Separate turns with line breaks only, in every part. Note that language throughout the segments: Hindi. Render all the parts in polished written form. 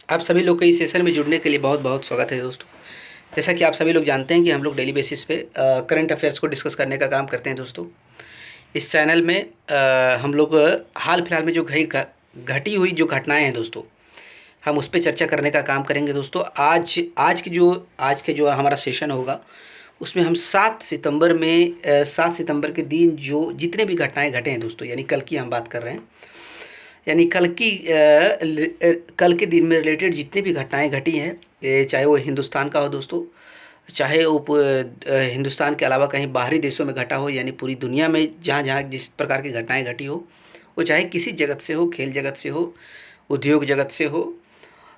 आप सभी लोग के इस सेशन में जुड़ने के लिए बहुत बहुत स्वागत है दोस्तों। जैसा कि आप सभी लोग जानते हैं कि हम लोग डेली बेसिस पे करंट अफेयर्स को डिस्कस करने का काम करते हैं दोस्तों। इस चैनल में हम लोग हाल फिलहाल में जो घटी हुई जो घटनाएं हैं दोस्तों, हम उस पर चर्चा करने का काम करेंगे दोस्तों। आज के जो हमारा सेशन होगा उसमें हम 7 सितंबर के दिन जो जितने भी घटनाएं घटे हैं दोस्तों, यानी कल की हम बात कर रहे हैं, यानी कल के दिन में रिलेटेड जितनी भी घटनाएं घटी हैं, चाहे वो हिंदुस्तान का हो दोस्तों, चाहे वो हिंदुस्तान के अलावा कहीं बाहरी देशों में घटा हो, यानी पूरी दुनिया में जहाँ जहाँ जिस प्रकार की घटनाएं घटी हो, वो चाहे किसी जगत से हो, खेल जगत से हो, उद्योग जगत से हो,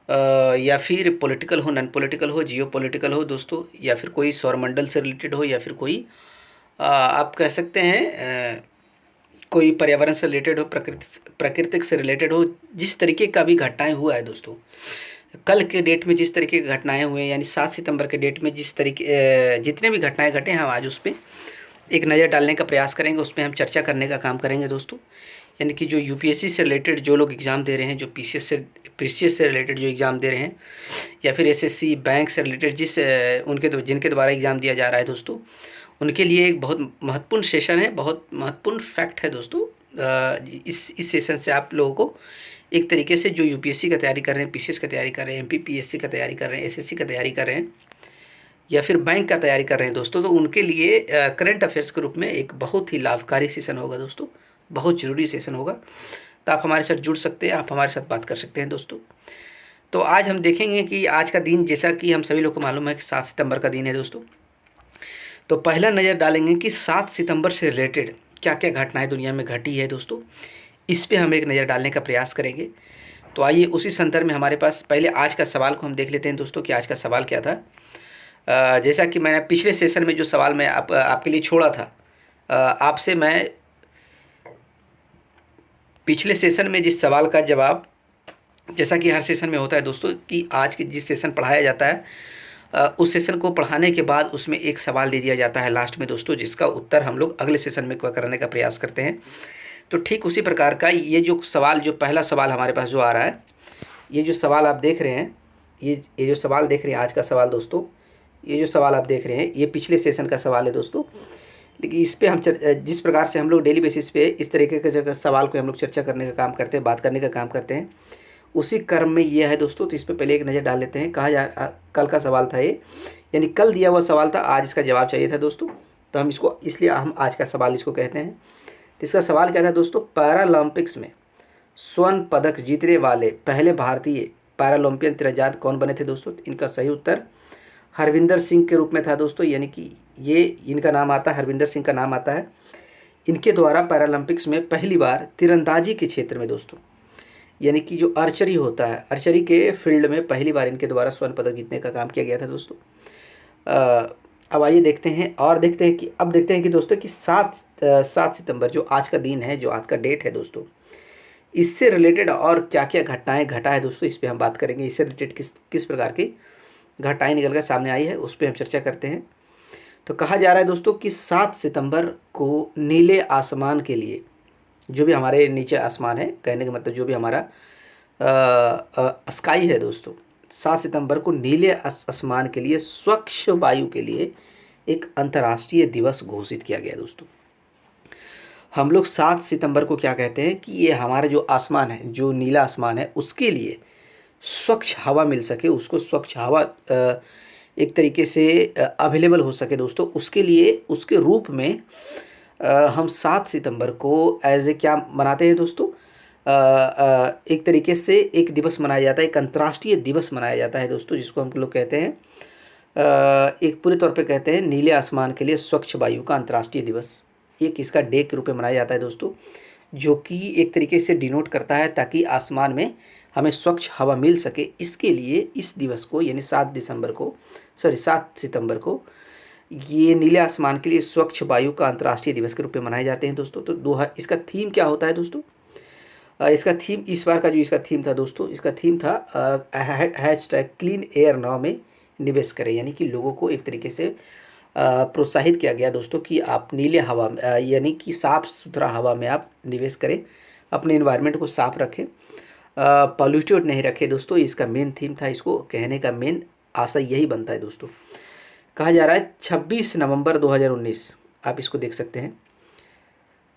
या फिर पॉलिटिकल हो, नॉन पॉलिटिकल हो, जियो पॉलिटिकल हो दोस्तों, या फिर कोई सौरमंडल से रिलेटेड हो, या फिर कोई आप कह सकते हैं कोई पर्यावरण से रिलेटेड हो, प्राकृतिक से रिलेटेड हो, जिस तरीके का भी घटनाएं हुआ है दोस्तों, कल के डेट में जिस तरीके की घटनाएं हुए, यानी 7 सितंबर के डेट में जिस तरीके जितने भी घटनाएं घटे हैं, हम आज उस पर एक नज़र डालने का प्रयास करेंगे, उस पर हम चर्चा करने का काम करेंगे दोस्तों। यानी कि जो यूपीएससी से रिलेटेड जो लोग एग्ज़ाम दे रहे हैं, जो पीसीएस से रिलेटेड जो एग्ज़ाम दे रहे हैं, या फिर एसएससी बैंक से रिलेटेड जिनके द्वारा एग्ज़ाम दिया जा रहा है दोस्तों, उनके लिए एक बहुत महत्वपूर्ण सेशन है, बहुत महत्वपूर्ण फैक्ट है दोस्तों। इस सेशन से आप लोगों को एक तरीके से जो यूपीएससी का तैयारी कर रहे हैं, पीसीएस का तैयारी कर रहे हैं, एमपीपीएससी का तैयारी कर रहे हैं, एसएससी का तैयारी कर रहे हैं, या फिर बैंक का तैयारी कर रहे हैं दोस्तों, तो उनके लिए करंट अफेयर्स के रूप में एक बहुत ही लाभकारी सेशन होगा दोस्तों, बहुत ज़रूरी सेशन होगा। तो आप हमारे साथ जुड़ सकते हैं, आप हमारे साथ बात कर सकते हैं दोस्तों। तो आज हम देखेंगे कि आज का दिन, जैसा कि हम सभी लोग को मालूम है कि 7 सितंबर का दिन है दोस्तों, तो पहला नज़र डालेंगे कि 7 सितंबर से रिलेटेड क्या क्या घटनाएं दुनिया में घटी है दोस्तों, इस पे हम एक नज़र डालने का प्रयास करेंगे। तो आइए उसी संदर्भ में हमारे पास पहले आज का सवाल को हम देख लेते हैं दोस्तों कि आज का सवाल क्या था। जैसा कि मैंने पिछले सेशन में जो सवाल मैं आपके लिए छोड़ा था, आपसे मैं पिछले सेशन में जिस सवाल का जवाब, जैसा कि हर सेशन में होता है दोस्तों कि आज के जिस सेशन पढ़ाया जाता है, उस सेशन को पढ़ाने के बाद उसमें एक सवाल दे दिया जाता है लास्ट में दोस्तों, जिसका उत्तर हम लोग अगले सेशन में करने का प्रयास करते हैं। तो ठीक उसी प्रकार का ये जो सवाल, जो पहला सवाल हमारे पास जो आ रहा है, ये जो सवाल आप देख रहे हैं, ये जो सवाल देख रहे हैं आज का सवाल दोस्तों, ये जो सवाल आप देख रहे हैं, ये पिछले सेशन का सवाल है दोस्तों। लेकिन इस पर हम जिस प्रकार से हम लोग डेली बेसिस पे इस तरीके के सवाल को हम लोग चर्चा करने का काम करते हैं, बात करने का काम करते हैं, उसी क्रम में ये है दोस्तों। तो इस पर पहले एक नज़र डाल लेते हैं। कल का सवाल था ये, यानी कल दिया हुआ सवाल था, आज इसका जवाब चाहिए था दोस्तों, तो हम इसको इसलिए हम आज का सवाल इसको कहते हैं। तो इसका सवाल क्या था दोस्तों, पैरालंपिक्स में स्वर्ण पदक जीतने वाले पहले भारतीय पैरालंपियन तीरंदाज कौन बने थे दोस्तों। इनका सही उत्तर हरविंदर सिंह के रूप में था दोस्तों, यानी कि ये इनका नाम आता है, हरविंदर सिंह का नाम आता है। इनके द्वारा पैरालंपिक्स में पहली बार तीरंदाजी के क्षेत्र में दोस्तों, यानी कि जो आर्चरी होता है, आर्चरी के फील्ड में पहली बार इनके द्वारा स्वर्ण पदक जीतने का काम किया गया था दोस्तों। अब आइए देखते हैं और देखते हैं कि दोस्तों कि 7 सितंबर जो आज का दिन है, जो आज का डेट है दोस्तों, इससे रिलेटेड और क्या क्या घटनाएं घटा है दोस्तों, इस पर हम बात करेंगे। इससे रिलेटेड किस प्रकार की घटनाएं निकल कर सामने आई है, उस पर हम चर्चा करते हैं। तो कहा जा रहा है दोस्तों कि 7 सितंबर को नीले आसमान के लिए, जो भी हमारे नीचे आसमान है, कहने का मतलब जो भी हमारा स्काई है दोस्तों, 7 सितंबर को नीले आसमान के लिए, स्वच्छ वायु के लिए एक अंतर्राष्ट्रीय दिवस घोषित किया गया दोस्तों। हम लोग 7 सितंबर को क्या कहते हैं कि ये हमारा जो आसमान है, जो नीला आसमान है, उसके लिए स्वच्छ हवा मिल सके, उसको स्वच्छ हवा एक तरीके से अवेलेबल हो सके दोस्तों, उसके लिए उसके रूप में हम 7 सितंबर को एज ए क्या मनाते हैं दोस्तों, एक तरीके से एक दिवस मनाया जाता है, एक अंतर्राष्ट्रीय दिवस मनाया जाता है दोस्तों, जिसको हम लोग कहते हैं एक पूरे तौर पे कहते हैं नीले आसमान के लिए स्वच्छ वायु का अंतर्राष्ट्रीय दिवस। एक इसका डे के रूप में मनाया जाता है दोस्तों, जो कि एक तरीके से डिनोट करता है ताकि आसमान में हमें स्वच्छ हवा मिल सके। इसके लिए इस दिवस को, यानी 7 सितंबर को ये नीले आसमान के लिए स्वच्छ वायु का अंतर्राष्ट्रीय दिवस के रूप में मनाए जाते हैं दोस्तों। तो इसका थीम क्या होता है दोस्तों, इसका थीम, इस बार का जो इसका थीम था दोस्तों, इसका थीम था हैशटैग क्लीन एयर नाव में निवेश करें, यानी कि लोगों को एक तरीके से प्रोत्साहित किया गया दोस्तों कि आप नीले हवा यानी कि साफ़ सुथरा हवा में आप निवेश करें, अपने इन्वायरमेंट को साफ रखें। पॉल्यूटेड नहीं रखे दोस्तों, इसका मेन थीम था। इसको कहने का मेन आशय यही बनता है दोस्तों। कहा जा रहा है 26 नवंबर 2019, आप इसको देख सकते हैं।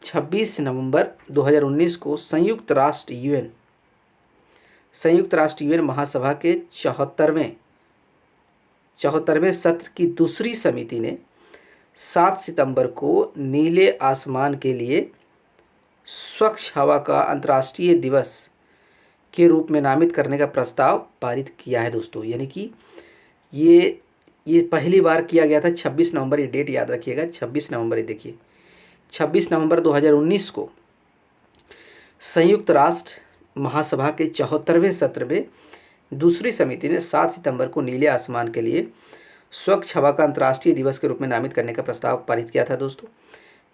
26 नवंबर 2019 को संयुक्त राष्ट्र यूएन महासभा के 74वें सत्र की दूसरी समिति ने 7 सितंबर को नीले आसमान के लिए स्वच्छ हवा का अंतर्राष्ट्रीय दिवस के रूप में नामित करने का प्रस्ताव पारित किया है दोस्तों। यानी कि ये पहली बार किया गया था 26 नवंबर, ये डेट याद रखिएगा 26 नवंबर। ये देखिए 26 नवंबर 2019 को संयुक्त राष्ट्र महासभा के 74वें सत्र में दूसरी समिति ने 7 सितंबर को नीले आसमान के लिए स्वच्छ हवा का अंतर्राष्ट्रीय दिवस के रूप में नामित करने का प्रस्ताव पारित किया था दोस्तों।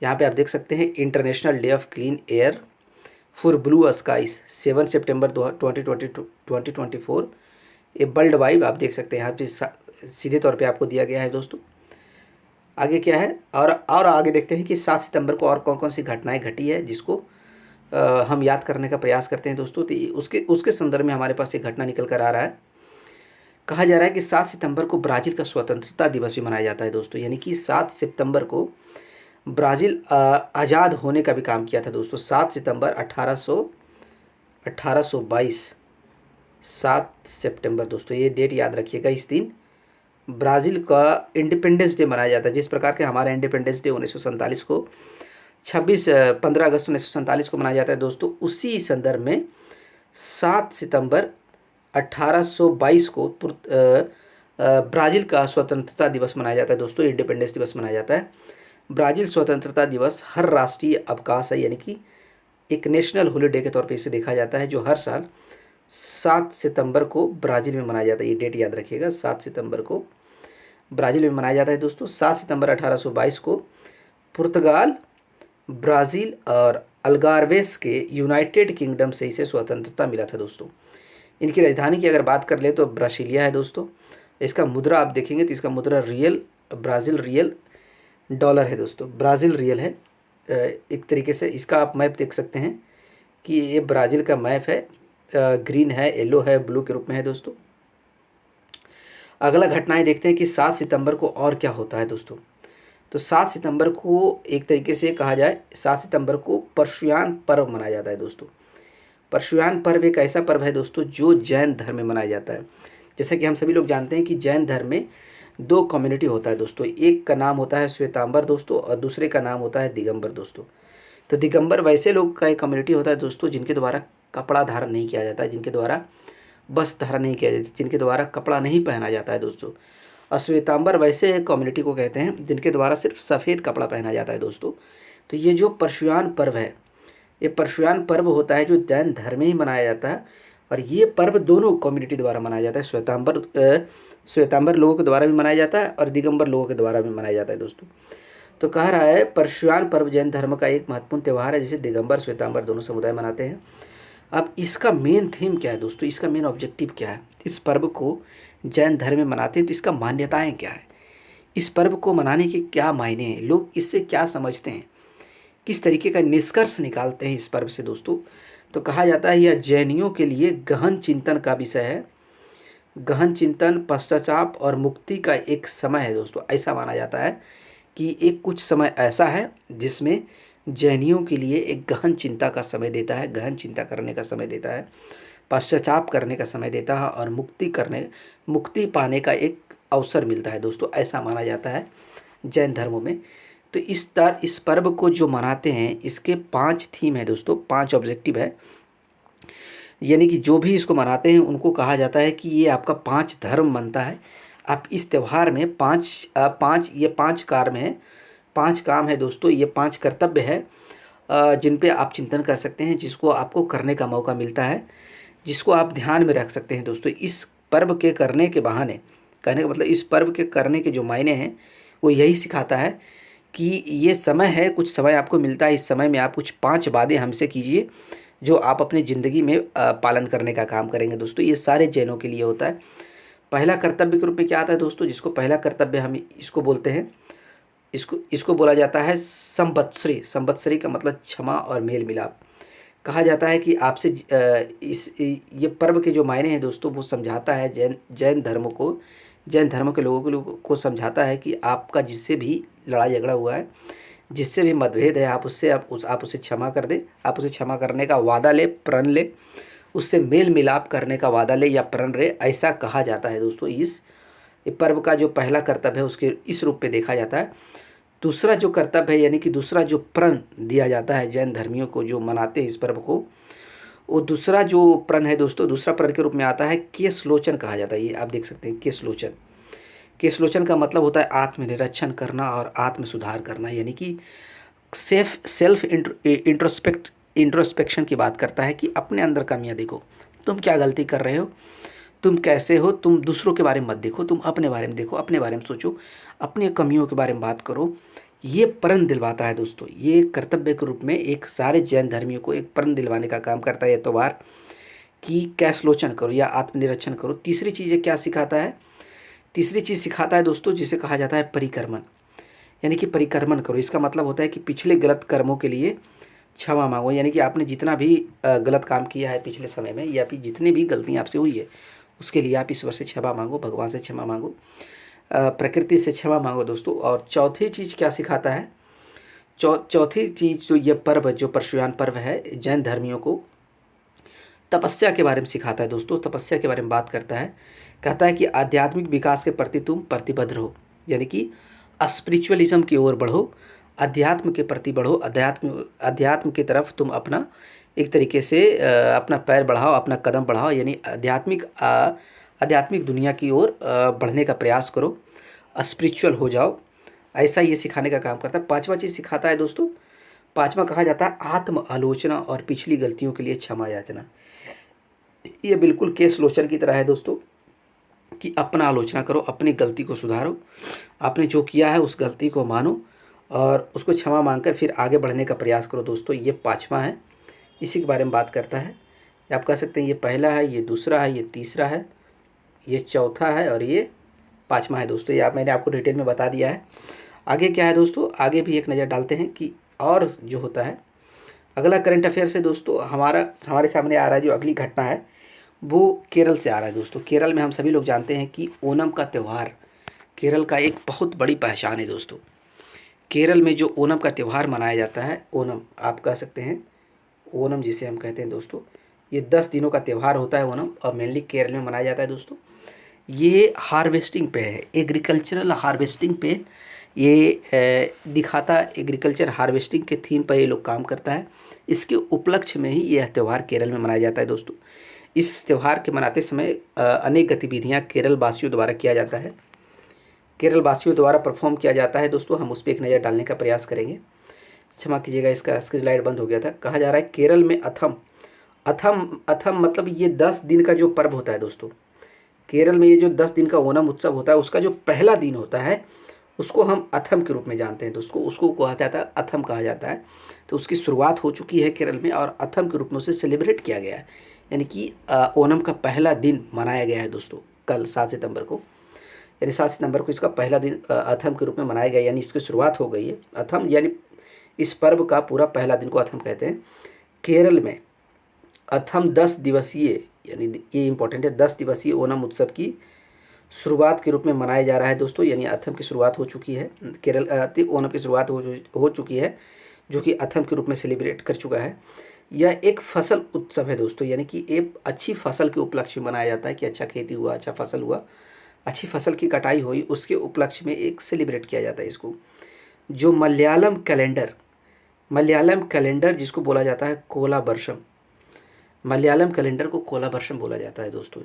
यहाँ पे आप देख सकते हैं international day of clean air for blue skies 7 सितंबर 2024। ये वर्ल्ड वाइड आप देख सकते हैं, यहाँ पे सीधे तौर पे आपको दिया गया है दोस्तों। आगे क्या है और आगे देखते हैं कि 7 सितंबर को और कौन कौन सी घटनाएं घटी है जिसको हम याद करने का प्रयास करते हैं दोस्तों। तो उसके संदर्भ में हमारे पास एक घटना निकल कर आ रहा है। कहा जा रहा है कि 7 सितंबर को ब्राज़ील का स्वतंत्रता दिवस भी मनाया जाता है दोस्तों। यानी कि 7 सितंबर को ब्राज़ील आज़ाद होने का भी काम किया था दोस्तों। 7 सितंबर 1822, 7 सितंबर दोस्तों, ये डेट याद रखिएगा। इस दिन ब्राज़ील का इंडिपेंडेंस डे मनाया जाता है। जिस प्रकार के हमारा इंडिपेंडेंस डे 1947 को 15 अगस्त 1947 को मनाया जाता है दोस्तों, उसी संदर्भ में 7 सितंबर 1822 को ब्राज़ील का स्वतंत्रता दिवस मनाया जाता है दोस्तों, इंडिपेंडेंस दिवस मनाया जाता है। ब्राज़ील स्वतंत्रता दिवस हर राष्ट्रीय अवकाश है, यानी कि एक नेशनल हॉलीडे के तौर पे इसे देखा जाता है, जो हर साल 7 सितंबर को ब्राज़ील में मनाया जाता है। ये डेट याद रखिएगा, 7 सितंबर को ब्राज़ील में मनाया जाता है दोस्तों। 7 सितंबर 1822 को पुर्तगाल, ब्राज़ील और अल्गारवेस के यूनाइटेड किंगडम से इसे स्वतंत्रता मिला था दोस्तों। इनकी राजधानी की अगर बात कर ले तो ब्रासिलिया है दोस्तों। इसका मुद्रा आप देखेंगे तो इसका मुद्रा ब्राज़ील रियल डॉलर है दोस्तों, ब्राज़ील रियल है। एक तरीके से इसका आप मैप देख सकते हैं कि ये ब्राज़ील का मैप है, ग्रीन है, येलो है, ब्लू के रूप में है दोस्तों। अगला घटनाएं देखते हैं कि 7 सितंबर को और क्या होता है दोस्तों। तो 7 सितंबर को एक तरीके से कहा जाए, 7 सितंबर को परशुराम पर्व मनाया जाता है दोस्तों। परशुराम पर्व एक ऐसा पर्व है दोस्तों जो जैन धर्म में मनाया जाता है। जैसा कि हम सभी लोग जानते हैं कि जैन धर्म में 2 कम्युनिटी होता है दोस्तों। एक का नाम होता है श्वेतांबर दोस्तों और दूसरे का नाम होता है दिगंबर दोस्तों। तो दिगंबर वैसे लोग का एक कम्युनिटी होता है दोस्तों जिनके द्वारा कपड़ा धारण नहीं किया जाता है, जिनके द्वारा वस्त्र धारण नहीं किया जाता, जिनके द्वारा कपड़ा नहीं पहना जाता है दोस्तों। और श्वेतांबर वैसे कम्युनिटी को कहते हैं जिनके द्वारा सिर्फ सफ़ेद कपड़ा पहना जाता है दोस्तों। तो ये जो परशुराम पर्व है, ये परशुराम पर्व होता है जो जैन धर्म में ही मनाया जाता है। और ये पर्व दोनों कम्युनिटी द्वारा मनाया जाता है, श्वेतांबर लोगों के द्वारा भी मनाया जाता है और दिगंबर लोगों के द्वारा भी मनाया जाता है दोस्तों। तो कह रहा है परशुराम पर्व जैन धर्म का एक महत्वपूर्ण त्यौहार है जिसे दिगंबर श्वेतांबर दोनों समुदाय मनाते हैं। अब इसका मेन थीम क्या है दोस्तों, इसका मेन ऑब्जेक्टिव क्या है? इस पर्व को जैन धर्म में मनाते हैं तो इसका मान्यताएं क्या है, इस पर्व को मनाने के क्या मायने हैं, लोग इससे क्या समझते हैं, किस तरीके का निष्कर्ष निकालते हैं इस पर्व से दोस्तों। तो कहा जाता है यह जैनियों के लिए गहन चिंतन का विषय है, गहन चिंतन, पश्चाताप और मुक्ति का एक समय है दोस्तों। ऐसा माना जाता है कि एक कुछ समय ऐसा है जिसमें जैनियों के लिए एक गहन चिंता का समय देता है, गहन चिंता करने का समय देता है, पश्चाताप करने का समय देता है और मुक्ति पाने का एक अवसर मिलता है दोस्तों। ऐसा माना जाता है जैन धर्मों में। तो इस पर्व को जो मनाते हैं इसके 5 थीम है दोस्तों, 5 ऑब्जेक्टिव है। यानी कि जो भी इसको मनाते हैं उनको कहा जाता है कि ये आपका 5 धर्म बनता है। आप इस त्यौहार में 5 कार्य में है, 5 काम है दोस्तों, ये 5 कर्तव्य है जिन पे आप चिंतन कर सकते हैं, जिसको आपको करने का मौका मिलता है, जिसको आप ध्यान में रख सकते हैं दोस्तों। इस पर्व के करने के बहाने, कहने का मतलब इस पर्व के करने के जो मायने हैं वो यही सिखाता है कि ये समय है, कुछ समय आपको मिलता है, इस समय में आप कुछ 5 वादे हमसे कीजिए जो आप अपनी ज़िंदगी में पालन करने का काम करेंगे दोस्तों। ये सारे जैनों के लिए होता है। पहला कर्तव्य के रूप में क्या आता है दोस्तों, जिसको पहला कर्तव्य हम इसको बोलते हैं, इसको बोला जाता है संवत्सरी। संवत्सरी का मतलब क्षमा और मेल मिलाप। कहा जाता है कि आपसे इस ये पर्व के जो मायने हैं दोस्तों वो समझाता है जैन धर्म को, जैन धर्म के लोगों को समझाता है कि आपका जिससे भी लड़ाई झगड़ा हुआ है, जिससे भी मतभेद है, आप उसे क्षमा कर दें, आप उसे क्षमा करने का वादा ले, प्रण ले, उससे मेल मिलाप करने का वादा ले या प्रण ले, ऐसा कहा जाता है दोस्तों। इस पर्व का जो पहला कर्तव्य है उसके इस रूप में देखा जाता है। दूसरा जो कर्तव्य है यानी कि दूसरा जो प्रण दिया जाता है जैन धर्मियों को जो मनाते हैं इस पर्व को, वो दूसरा जो प्रण है दोस्तों, दूसरा प्रण के रूप में आता है केशलोचन कहा जाता है। ये आप देख सकते हैं केशलोचन। केशलोचन का मतलब होता है आत्मनिरीक्षण करना और आत्म सुधार करना, यानी कि सेल्फ इंट्रोस्पेक्शन की बात करता है कि अपने अंदर कमियां देखो, तुम क्या गलती कर रहे हो, तुम कैसे हो, तुम दूसरों के बारे में मत देखो, तुम अपने बारे में देखो, अपने बारे में सोचो, अपनी कमियों के बारे में बात करो। ये प्रण दिलवाता है दोस्तों। ये कर्तव्य के रूप में एक सारे जैन धर्मियों को एक प्रण दिलवाने का काम करता है ये त्यौहार कि कैशलोचन करो या आत्मनिरीक्षण करो। तीसरी चीज़ ये क्या सिखाता है, तीसरी चीज़ सिखाता है दोस्तों जिसे कहा जाता है परिक्रमण, यानी कि परिक्रमण करो। इसका मतलब होता है कि पिछले गलत कर्मों के लिए क्षमा मांगो, यानी कि आपने जितना भी गलत काम किया है पिछले समय में या फिर जितनी भी गलतियाँ आपसे हुई है उसके लिए आप ईश्वर से क्षमा मांगो, भगवान से क्षमा मांगो, प्रकृति से क्षमा मांगो दोस्तों। और चौथी चीज़ क्या सिखाता है, चौथी चीज़ जो ये पर्व जो परशुराम पर्व है जैन धर्मियों को तपस्या के बारे में सिखाता है दोस्तों। तपस्या के बारे में बात करता है, कहता है कि आध्यात्मिक विकास के प्रति तुम प्रतिबद्ध रहो, यानी कि स्पिरिचुअलिज्म की ओर बढ़ो, अध्यात्म के प्रति बढ़ो, अध्यात्म की तरफ तुम अपना एक तरीके से अपना पैर बढ़ाओ, अपना कदम बढ़ाओ, यानी आध्यात्मिक दुनिया की ओर बढ़ने का प्रयास करो, स्पिरिचुअल हो जाओ, ऐसा ये सिखाने का काम करता है। पांचवा चीज़ सिखाता है दोस्तों, पांचवा कहा जाता है आत्म आलोचना और पिछली गलतियों के लिए क्षमा याचना। ये बिल्कुल केस लोचन की तरह है दोस्तों कि अपना आलोचना करो, अपनी गलती को सुधारो, आपने जो किया है उस गलती को मानो और उसको क्षमा मांगकर फिर आगे बढ़ने का प्रयास करो दोस्तों। ये पांचवा है, इसी के बारे में बात करता है। आप कह सकते हैं ये पहला है, ये दूसरा है, ये तीसरा है, ये चौथा है और ये पांचवा है दोस्तों। ये मैंने आपको डिटेल में बता दिया है। आगे क्या है दोस्तों, आगे भी एक नज़र डालते हैं कि और जो होता है। अगला करंट अफेयर से दोस्तों हमारे सामने आ रहा है जो अगली घटना है वो केरल से आ रहा है दोस्तों। केरल में हम सभी लोग जानते हैं कि ओणम का त्यौहार केरल का एक बहुत बड़ी पहचान है दोस्तों। केरल में जो ओणम का त्यौहार मनाया जाता है, ओणम आप कह सकते हैं, ओणम जिसे हम कहते हैं दोस्तों, ये 10 दिनों का त्यौहार होता है ओणम और मेनली केरल में मनाया जाता है दोस्तों। ये हार्वेस्टिंग पे है, एग्रीकल्चरल हार्वेस्टिंग पे ये दिखाता, एग्रीकल्चर हार्वेस्टिंग के थीम पर ये लोग काम करता है। इसके उपलक्ष्य में ही यह त्यौहार केरल में मनाया जाता है दोस्तों। इस त्यौहार के मनाते समय अनेक गतिविधियां केरल वासियों द्वारा किया जाता है, केरल वासियों द्वारा परफॉर्म किया जाता है दोस्तों। हम उस पर एक नज़र डालने का प्रयास करेंगे। क्षमा कीजिएगा, इसका स्क्रीन लाइट बंद हो गया था। कहा जा रहा है केरल में अथम अथम अथम मतलब ये 10 दिन का जो पर्व होता है दोस्तों, केरल में ये जो 10 दिन का ओणम उत्सव होता है उसका जो पहला दिन होता है उसको हम अथम के रूप में जानते हैं दोस्तों। उसको कहा जाता है, अथम कहा जाता है। तो उसकी शुरुआत हो चुकी है केरल में और अथम के रूप में उसे सेलिब्रेट किया गया है, यानी कि ओणम का पहला दिन मनाया गया है दोस्तों कल 7 सितंबर को, यानी 7 सितंबर को इसका पहला दिन अथम के रूप में मनाया गया, यानी इसकी शुरुआत हो गई है। अथम यानी इस पर्व का पूरा पहला दिन को अथम कहते हैं। केरल में अथम 10 दिवसीय, यानी ये इंपॉर्टेंट है, 10 दिवसीय ओणम उत्सव की शुरुआत के रूप में मनाया जा रहा है दोस्तों। यानी अथम की शुरुआत हो चुकी है, केरल ओणम की शुरुआत हो चुकी है जो कि अथम के रूप में सेलिब्रेट कर चुका है। यह एक फसल उत्सव है दोस्तों, यानी कि एक अच्छी फसल के उपलक्ष्य में मनाया जाता है कि अच्छा खेती हुआ, अच्छा फसल हुआ, अच्छी फसल की कटाई हुई, उसके उपलक्ष्य में एक सेलिब्रेट किया जाता है इसको। जो मलयालम कैलेंडर जिसको बोला जाता है कोला वर्षम, मलयालम कैलेंडर को कोला वर्षम बोला जाता है दोस्तों।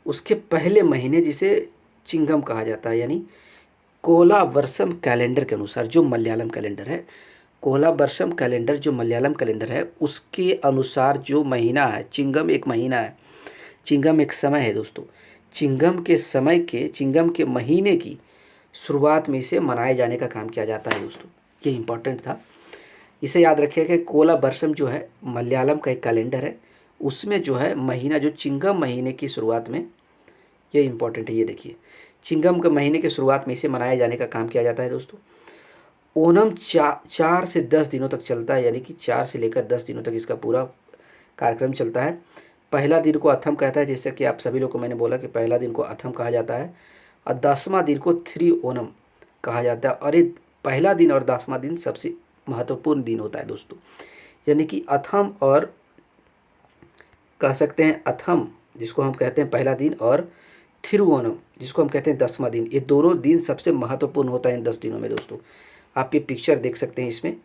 उसके पहले महीने जिसे चिंगम कहा जाता है, यानी कोला वर्षम कैलेंडर के अनुसार जो मलयालम कैलेंडर है, कोला वर्षम कैलेंडर जो मलयालम कैलेंडर है उसके अनुसार जो महीना है, चिंगम एक महीना है, चिंगम एक समय है दोस्तों। चिंगम के महीने की शुरुआत में इसे मनाए जाने का काम किया जाता है दोस्तों। ये इंपॉर्टेंट था, इसे याद रखिएगा कि कोला वर्षम जो है मलयालम का एक कैलेंडर है, उसमें जो है महीना जो चिंगम महीने की शुरुआत में, ये इंपॉर्टेंट है, ये देखिए चिंगम के महीने के शुरुआत में इसे मनाए जाने का काम किया जाता है दोस्तों। ओणम 4 से 10 दिनों तक चलता है, यानी कि 4 से लेकर 10 दिनों तक इसका पूरा कार्यक्रम चलता है। पहला दिन को अथम कहता है, जैसे कि आप सभी लोग को मैंने बोला कि पहला दिन को अथम कहा जाता है और 10वां दिन को थ्री ओणम कहा जाता है। और ये पहला दिन और 10वां दिन सबसे महत्वपूर्ण दिन होता है दोस्तों, यानी कि अथम और कह सकते हैं अथम जिसको हम कहते हैं पहला दिन, और थिरुओणम जिसको हम कहते हैं 10वां दिन, ये दोनों दिन सबसे महत्वपूर्ण होता है इन 10 दिनों में दोस्तों। आप ये पिक्चर देख सकते हैं, इसमें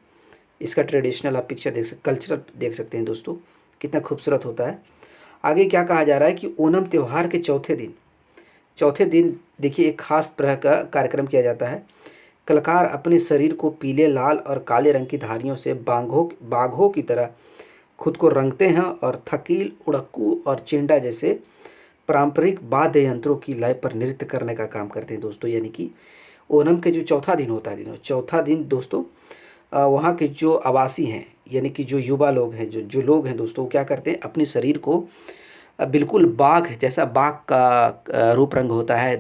इसका ट्रेडिशनल आप पिक्चर देख सकते, कल्चरल देख सकते हैं दोस्तों, कितना खूबसूरत होता है। आगे क्या कहा जा रहा है कि ओणम त्यौहार के चौथे दिन देखिए एक खास तरह का कार्यक्रम किया जाता है। कलाकार अपने शरीर को पीले, लाल और काले रंग की धारियों से बाघों की तरह खुद को रंगते हैं और थकील, उड़क्कू और चिंडा जैसे पारंपरिक वाद्य यंत्रों की लय पर नृत्य करने का काम करते हैं दोस्तों। यानी कि ओणम के जो चौथा दिन होता है, चौथा दिन दोस्तों वहाँ के जो आवासी हैं, यानी कि जो युवा लोग हैं, जो लोग हैं दोस्तों, वो क्या करते हैं अपने शरीर को बिल्कुल बाघ जैसा, बाघ का रूप रंग होता है,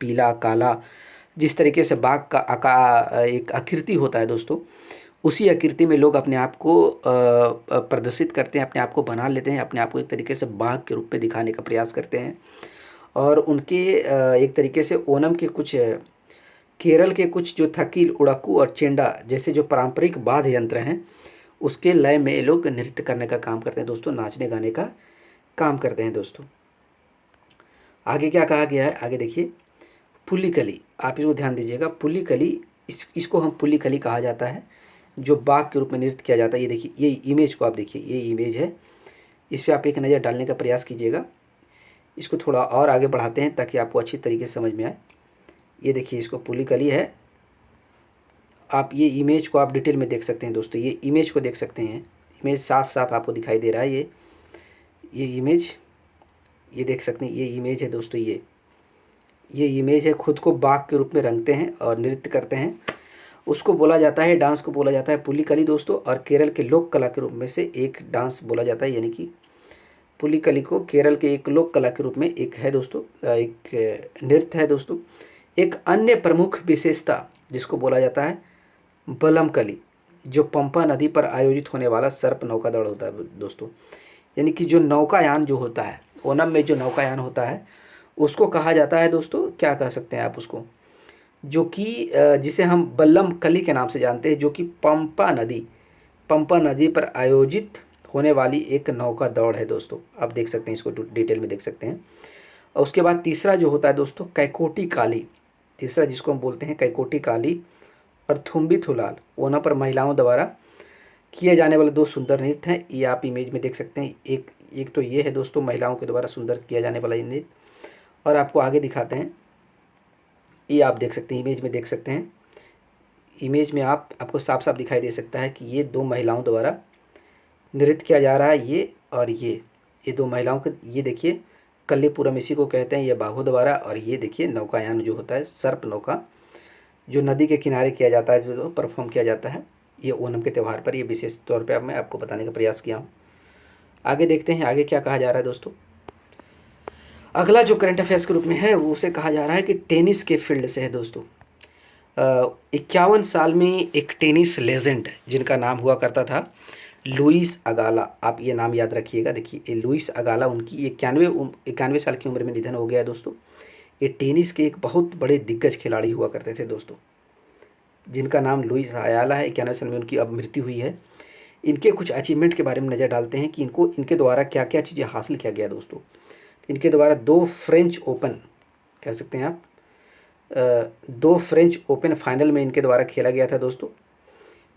पीला काला, जिस तरीके से बाघ का एक आकृति होता है दोस्तों, उसी आकृति में लोग अपने आप को प्रदर्शित करते हैं, अपने आप को बना लेते हैं, अपने आप को एक तरीके से बाघ के रूप में दिखाने का प्रयास करते हैं। और उनके एक तरीके से ओणम के कुछ केरल के कुछ जो थकील, उड़ाकू और चेंडा जैसे जो पारंपरिक वाद्य यंत्र हैं, उसके लय में ये लोग नृत्य करने का काम करते हैं दोस्तों, नाचने गाने का काम करते हैं दोस्तों। आगे क्या कहा गया है, आगे देखिए पुलिकली, आप इसको ध्यान दीजिएगा। पुलिकली, इसको हम पुलिकली कहा जाता है, जो बाघ के रूप में नृत्य किया जाता है। ये देखिए, ये इमेज को आप देखिए, ये इमेज है, इस पर आप एक नज़र डालने का प्रयास कीजिएगा। इसको थोड़ा और आगे बढ़ाते हैं ताकि आपको अच्छी तरीके से समझ में आए। ये देखिए, इसको पुलिकली है, आप ये इमेज को आप डिटेल में देख सकते हैं दोस्तों, ये इमेज को देख सकते हैं, इमेज साफ साफ आपको दिखाई दे रहा है। ये इमेज, ये देख सकते हैं, ये इमेज है दोस्तों, ये इमेज है, खुद को बाघ के रूप में रंगते हैं और नृत्य करते हैं। उसको बोला जाता है, डांस को बोला जाता है पुलिकली दोस्तों, और केरल के लोक कला के रूप में से एक डांस बोला जाता है। यानी कि पुलिकली को केरल के एक लोक कला के रूप में एक है दोस्तों, एक नृत्य है दोस्तों। एक अन्य प्रमुख विशेषता जिसको बोला जाता है बलमकली, जो पंपा नदी पर आयोजित होने वाला सर्प नौका दौड़ होता है दोस्तों। यानी कि जो नौकायान जो होता है, ओणम में जो नौकायान होता है, उसको कहा जाता है दोस्तों, क्या कह सकते हैं आप उसको, जो कि जिसे हम बल्लम कली के नाम से जानते हैं, जो कि पंपा नदी पर आयोजित होने वाली एक नौका दौड़ है दोस्तों। आप देख सकते हैं, इसको डिटेल में देख सकते हैं। और उसके बाद तीसरा जो होता है दोस्तों कैकोटी काली, तीसरा जिसको हम बोलते हैं कैकोटी काली और थुम्बी थुलाल, ओणम पर महिलाओं द्वारा किए जाने वाले दो सुंदर नृत्य हैं। ये आप इमेज में देख सकते हैं, एक तो ये है दोस्तों महिलाओं के द्वारा सुंदर किया जाने वाला ये नृत्य, और आपको आगे दिखाते हैं, ये आप देख सकते हैं, इमेज में देख सकते हैं। इमेज में आपको साफ साफ दिखाई दे सकता है कि ये दो महिलाओं द्वारा नृत्य किया जा रहा है, ये और ये दो महिलाओं के, ये देखिए कल्लीपुरम इसी को कहते हैं, ये बाघों द्वारा। और ये देखिए नौकायान जो होता है, सर्प नौका, जो नदी के किनारे किया जाता है, जो परफॉर्म किया जाता है, ये ओणम के त्यौहार पर, ये विशेष तौर पर मैं आपको बताने का प्रयास किया हूँ। आगे देखते हैं, आगे क्या कहा जा रहा है दोस्तों। अगला जो करंट अफेयर्स के रूप में है, वो उसे कहा जा रहा है कि टेनिस के फील्ड से है दोस्तों। 51 साल में एक टेनिस लेजेंड जिनका नाम हुआ करता था लुइस अगाला, आप ये नाम याद रखिएगा। देखिए ये लुइस अगाला, उनकी 91 साल की उम्र में निधन हो गया दोस्तों। ये टेनिस के एक बहुत बड़े दिग्गज खिलाड़ी हुआ करते थे दोस्तों, जिनका नाम लुइस अगाला है। 91 साल में उनकी अब मृत्यु हुई है। इनके कुछ अचीवमेंट के बारे में नज़र डालते हैं कि इनके द्वारा क्या क्या चीज़ें हासिल किया गया दोस्तों। इनके द्वारा 2 फ्रेंच ओपन कह सकते हैं आप, 2 फ्रेंच ओपन फाइनल में इनके द्वारा खेला गया था दोस्तों।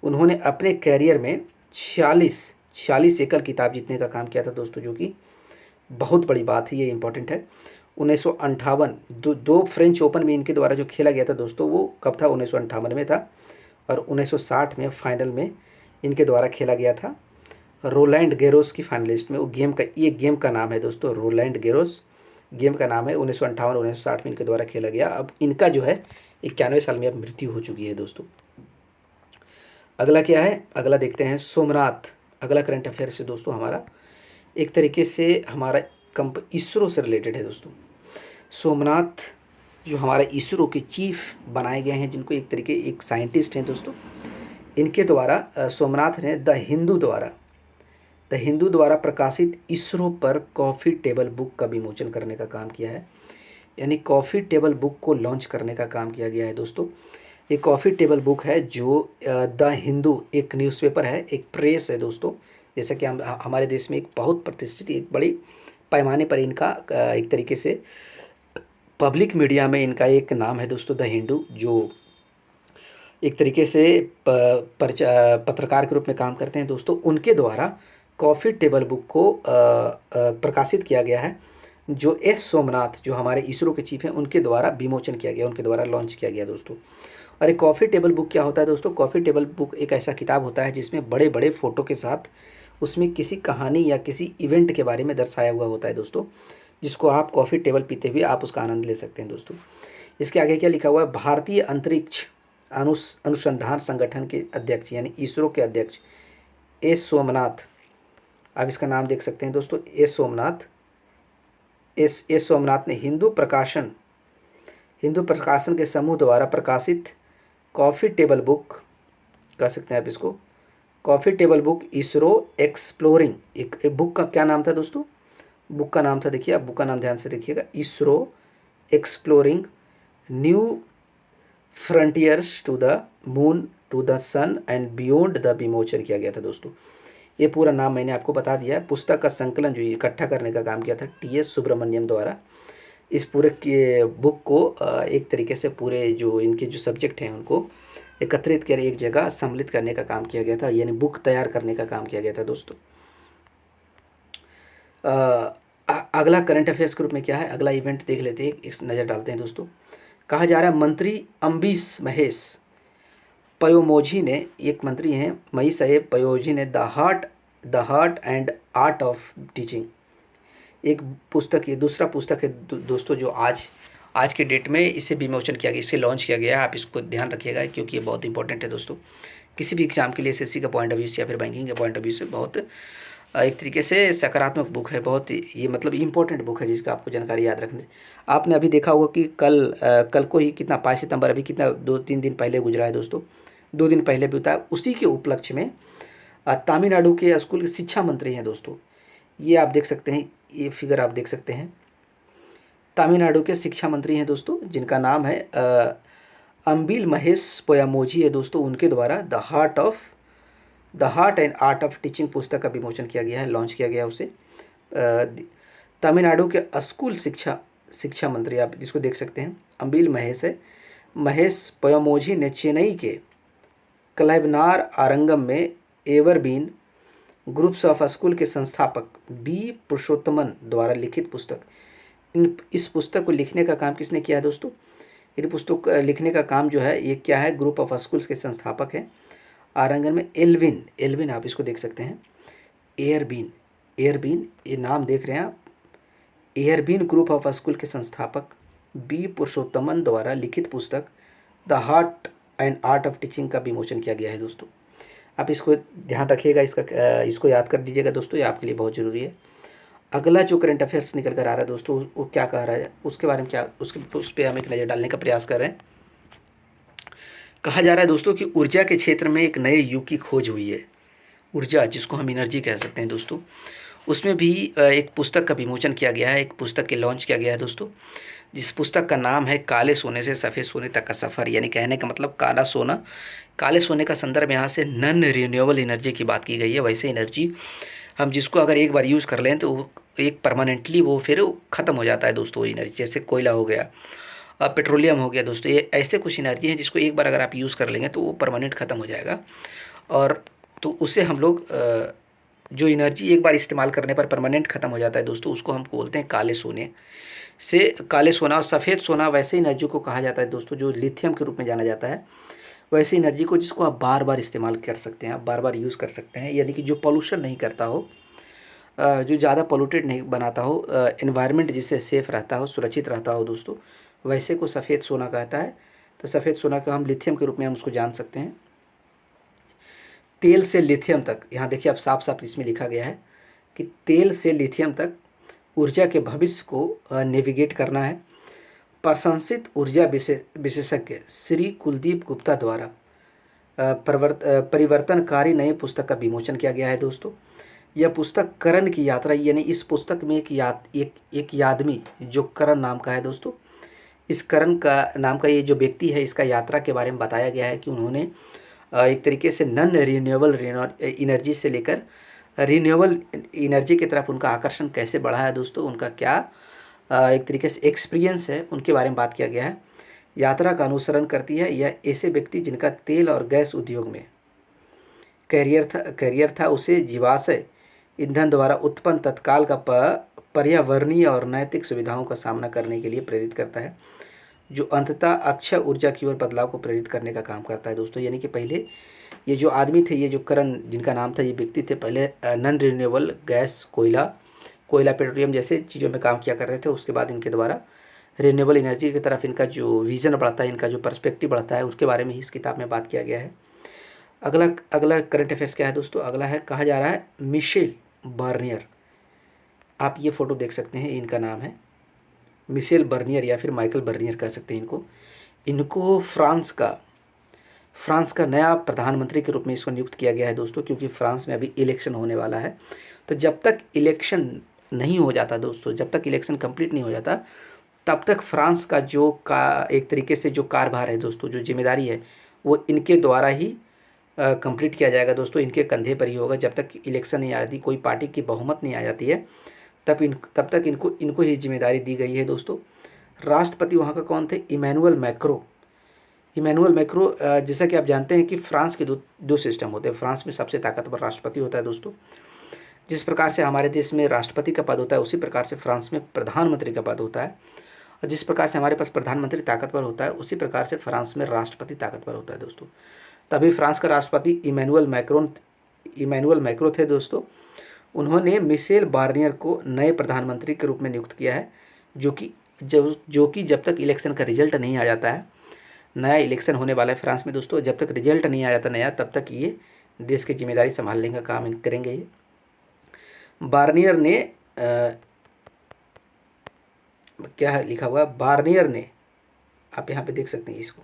उन्होंने अपने कैरियर में 46 एकल खिताब जीतने का काम किया था दोस्तों, जो कि बहुत बड़ी बात है, ये इंपॉर्टेंट है। 1958 दो फ्रेंच ओपन में इनके द्वारा जो खेला गया था दोस्तों, वो कब था, 1958 में था। और 1960 में फाइनल में इनके द्वारा खेला गया था रोलैंड गैरोस की फाइनलिस्ट में। वो गेम का नाम है दोस्तों, रोलैंड गैरोस गेम का नाम है। 1958-1960 में इनके द्वारा खेला गया। अब इनका जो है 91 साल में अब मृत्यु हो चुकी है दोस्तों। अगला क्या है, अगला देखते हैं सोमनाथ। अगला करंट अफेयर से दोस्तों हमारा एक तरीके से हमारा इसरो से रिलेटेड है दोस्तों। सोमनाथ जो हमारे इसरो के चीफ बनाए गए हैं, जिनको एक तरीके एक साइंटिस्ट हैं दोस्तों, इनके द्वारा सोमनाथ ने द हिंदू द्वारा प्रकाशित इसरो पर कॉफ़ी टेबल बुक का विमोचन करने का काम किया है। यानी कॉफ़ी टेबल बुक को लॉन्च करने का काम किया गया है दोस्तों। ये कॉफ़ी टेबल बुक है जो द हिंदू एक न्यूज़पेपर है, एक प्रेस है दोस्तों। जैसा कि हम हमारे देश में एक बहुत प्रतिष्ठित, एक बड़ी पैमाने पर इनका एक तरीके से पब्लिक मीडिया में इनका एक नाम है दोस्तों, द हिंदू, जो एक तरीके से पत्रकार के रूप में काम करते हैं दोस्तों। उनके द्वारा कॉफ़ी टेबल बुक को प्रकाशित किया गया है, जो एस सोमनाथ, जो हमारे इसरो के चीफ हैं, उनके द्वारा विमोचन किया गया, उनके द्वारा लॉन्च किया गया दोस्तों। और एक कॉफ़ी टेबल बुक क्या होता है दोस्तों? कॉफ़ी टेबल बुक एक ऐसा किताब होता है जिसमें बड़े बड़े फ़ोटो के साथ उसमें किसी कहानी या किसी इवेंट के बारे में दर्शाया हुआ होता है दोस्तों, जिसको आप कॉफ़ी टेबल पीते हुए आप उसका आनंद ले सकते हैं दोस्तों। इसके आगे क्या लिखा हुआ है? भारतीय अंतरिक्ष अनुसंधान संगठन के अध्यक्ष यानी इसरो के अध्यक्ष एस सोमनाथ, आप इसका नाम देख सकते हैं दोस्तों, एस सोमनाथ ने हिंदू प्रकाशन के समूह द्वारा प्रकाशित कॉफ़ी टेबल बुक, कह सकते हैं आप इसको, coffee table book ISRO exploring, एक बुक का क्या नाम था दोस्तों? बुक का नाम था, देखिए आप बुक का नाम ध्यान से देखिएगा, ISRO exploring new frontiers to the moon to the sun and beyond द विमोचन किया गया था दोस्तों। ये पूरा नाम मैंने आपको बता दिया है। पुस्तक का संकलन जो इकट्ठा करने का काम किया था टी.एस. सुब्रमण्यम द्वारा। इस पूरे के बुक को एक तरीके से पूरे जो इनके जो सब्जेक्ट हैं उनको एकत्रित कर एक जगह सम्मिलित करने का काम किया गया था, यानी बुक तैयार करने का काम किया गया था दोस्तों। अगला करंट अफेयर्स के रूप में क्या है, अगला इवेंट देख लेते हैं, एक नज़र डालते हैं दोस्तों। कहा जा रहा है मंत्री अम्बीश महेश पयोमोझी ने, एक मंत्री हैं महेश पयोमोझी ने the heart and art of teaching, एक पुस्तक, ये दूसरा पुस्तक है दोस्तों जो आज के डेट में इसे विमोचन किया गया, इसे लॉन्च किया गया है। आप इसको ध्यान रखिएगा क्योंकि ये बहुत इंपॉर्टेंट है दोस्तों, किसी भी एग्जाम के लिए एसएससी का पॉइंट ऑफ व्यू से या फिर बैंकिंग के पॉइंट ऑफ व्यू से बहुत एक तरीके से सकारात्मक बुक है, बहुत ये मतलब इम्पोर्टेंट बुक है जिसका आपको जानकारी याद रखनी। आपने अभी देखा होगा कि कल को ही कितना 5 सितंबर, अभी कितना 2-3 दिन पहले गुजरा है दोस्तों, 2 दिन पहले भी होता है। उसी के उपलक्ष्य में तमिलनाडु के स्कूल के शिक्षा मंत्री हैं दोस्तों, ये आप देख सकते हैं, ये फिगर आप देख सकते हैं, तमिलनाडु के शिक्षा मंत्री हैं दोस्तों, जिनका नाम है अम्बिल महेश पोयामोझी है दोस्तों। उनके द्वारा the heart and art of teaching पुस्तक का विमोचन किया गया है, लॉन्च किया गया उसे। तमिलनाडु के स्कूल शिक्षा मंत्री आप जिसको देख सकते हैं अम्बिल महेश पोयामोझी ने चेन्नई के क्लैबनार आरंगम में एवरबीन ग्रुप्स ऑफ स्कूल के संस्थापक बी पुरुषोत्तमन द्वारा लिखित पुस्तक, इस पुस्तक को लिखने का काम किसने किया है दोस्तों? ये पुस्तक लिखने का काम जो है ये क्या है, ग्रुप ऑफ स्कूल्स के संस्थापक हैं आरंगन में एल्विन आप इसको देख सकते हैं, एयरबीन ये नाम देख रहे हैं आप, एयरबीन ग्रुप ऑफ स्कूल के संस्थापक बी पुरुषोत्तमन द्वारा लिखित पुस्तक the heart and art of teaching का विमोचन किया गया है दोस्तों। आप इसको ध्यान रखिएगा, इसको याद कर दीजिएगा दोस्तों, ये आपके लिए बहुत ज़रूरी है। अगला जो करंट अफेयर्स निकल कर आ रहा है दोस्तों, वो क्या कह रहा है, उसके बारे में क्या उस पर हम एक नज़र डालने का प्रयास कर रहे हैं। कहा जा रहा है दोस्तों कि ऊर्जा के क्षेत्र में एक नए युग की खोज हुई है। ऊर्जा जिसको हम एनर्जी कह सकते हैं दोस्तों, उसमें भी एक पुस्तक का विमोचन किया गया है, एक पुस्तक के लॉन्च किया गया है दोस्तों, जिस पुस्तक का नाम है काले सोने से सफ़ेद सोने तक का सफ़र। यानी कहने का मतलब काला सोना, काले सोने का संदर्भ यहाँ से नॉन रिन्यूएबल एनर्जी की बात की गई है। वैसे एनर्जी हम जिसको अगर एक बार यूज़ कर लें तो वो एक परमानेंटली वो फिर ख़त्म हो जाता है दोस्तों। वो एनर्जी जैसे कोयला हो गया, पेट्रोलियम हो गया दोस्तों, ये ऐसे कुछ एनर्जी हैं जिसको एक बार अगर आप यूज़ कर लेंगे तो वो परमानेंट ख़त्म हो जाएगा। और तो उससे हम लोग जो एनर्जी एक बार इस्तेमाल करने पर परमानेंट ख़त्म हो जाता है दोस्तों, उसको हम बोलते हैं काले सोने से। काले सोना और सफ़ेद सोना वैसे एनर्जी को कहा जाता है दोस्तों जो लिथियम के रूप में जाना जाता है, वैसे एनर्जी को जिसको आप बार बार इस्तेमाल कर सकते हैं, आप बार बार यूज़ कर सकते हैं, यानी कि जो पोल्यूशन नहीं करता हो, जो ज़्यादा पोल्यूटेड नहीं बनाता हो, एनवायरनमेंट जिससे सेफ़ रहता हो, सुरक्षित रहता हो दोस्तों, वैसे को सफ़ेद सोना कहता है। तो सफ़ेद सोना को हम लिथियम के रूप में हम उसको जान सकते हैं। तेल से लिथियम तक, यहाँ देखिए आप साफ साफ इसमें लिखा गया है कि तेल से लिथियम तक ऊर्जा के भविष्य को नेविगेट करना है। प्रशंसित ऊर्जा विशेषज्ञ श्री कुलदीप गुप्ता द्वारा परिवर्तनकारी नई पुस्तक का विमोचन किया गया है दोस्तों। यह पुस्तक करण की यात्रा, यानी इस पुस्तक में एक आदमी जो करण नाम का है दोस्तों, इस करण का नाम का ये जो व्यक्ति है, इसका यात्रा के बारे में बताया गया है कि उन्होंने एक तरीके से नॉन रिन्यूएबल एनर्जी से लेकर रिन्यूएबल एनर्जी की तरफ उनका आकर्षण कैसे बढ़ा है दोस्तों, उनका क्या एक तरीके से एक्सपीरियंस है, उनके बारे में बात किया गया है। यात्रा का अनुसरण करती है यह ऐसे व्यक्ति जिनका तेल और गैस उद्योग में करियर था उसे जीवाश्म ईंधन द्वारा उत्पन्न तत्काल का पर्यावरणीय और नैतिक सुविधाओं का सामना करने के लिए प्रेरित करता है, जो अंततः अक्षय ऊर्जा की ओर बदलाव को प्रेरित करने का काम करता है दोस्तों। यानी कि पहले ये जो आदमी थे, ये जो करण जिनका नाम था, ये व्यक्ति थे, पहले नॉन रिन्यूएबल गैस, कोयला पेट्रोलियम जैसे चीज़ों में काम किया कर रहे थे। उसके बाद इनके द्वारा रिन्यूएबल एनर्जी की तरफ इनका जो विज़न बढ़ता है, इनका जो पर्सपेक्टिव बढ़ता है, उसके बारे में इस किताब में बात किया गया है। अगला करंट अफेयर्स क्या है दोस्तों? अगला है, कहा जा रहा है मिशेल बर्नियर। आप ये फ़ोटो देख सकते हैं, इनका नाम है मिशेल बर्नियर या फिर माइकल बर्नियर कह सकते हैं इनको फ्रांस का नया प्रधानमंत्री के रूप में इसको नियुक्त किया गया है दोस्तों, क्योंकि फ्रांस में अभी इलेक्शन होने वाला है। तो जब तक इलेक्शन नहीं हो जाता दोस्तों, जब तक इलेक्शन कंप्लीट नहीं हो जाता, तब तक फ्रांस का एक तरीके से जो कारभार है दोस्तों, जो जिम्मेदारी है, वो इनके द्वारा ही कंप्लीट किया जाएगा दोस्तों, इनके कंधे पर ही होगा। जब तक इलेक्शन नहीं आ जाती, कोई पार्टी की बहुमत नहीं आ जाती है, तब तक इनको ही जिम्मेदारी दी गई है दोस्तों। राष्ट्रपति वहाँ का कौन थे? Emmanuel Macron. जैसा कि आप जानते हैं कि फ्रांस के दो सिस्टम होते हैं। फ्रांस में सबसे ताकतवर राष्ट्रपति होता है दोस्तों। जिस प्रकार से हमारे देश में राष्ट्रपति का पद होता है, उसी प्रकार से फ्रांस में प्रधानमंत्री का पद होता है। और जिस प्रकार से हमारे पास प्रधानमंत्री ताकतवर होता है, उसी प्रकार से फ्रांस में राष्ट्रपति ताकतवर होता है दोस्तों। तभी फ्रांस का राष्ट्रपति इमैनुअल मैक्रो थे दोस्तों। उन्होंने मिशेल बार्नियर को नए प्रधानमंत्री के रूप में नियुक्त किया है, जो कि जब तक इलेक्शन का रिजल्ट नहीं आ जाता है, नया इलेक्शन होने वाला है फ्रांस में दोस्तों, जब तक रिजल्ट नहीं आ जाता नया, तब तक ये देश की जिम्मेदारी संभालने का काम करेंगे। ये बार्नियर ने क्या लिखा हुआ है? बार्नियर ने, आप यहाँ पे देख सकते हैं इसको,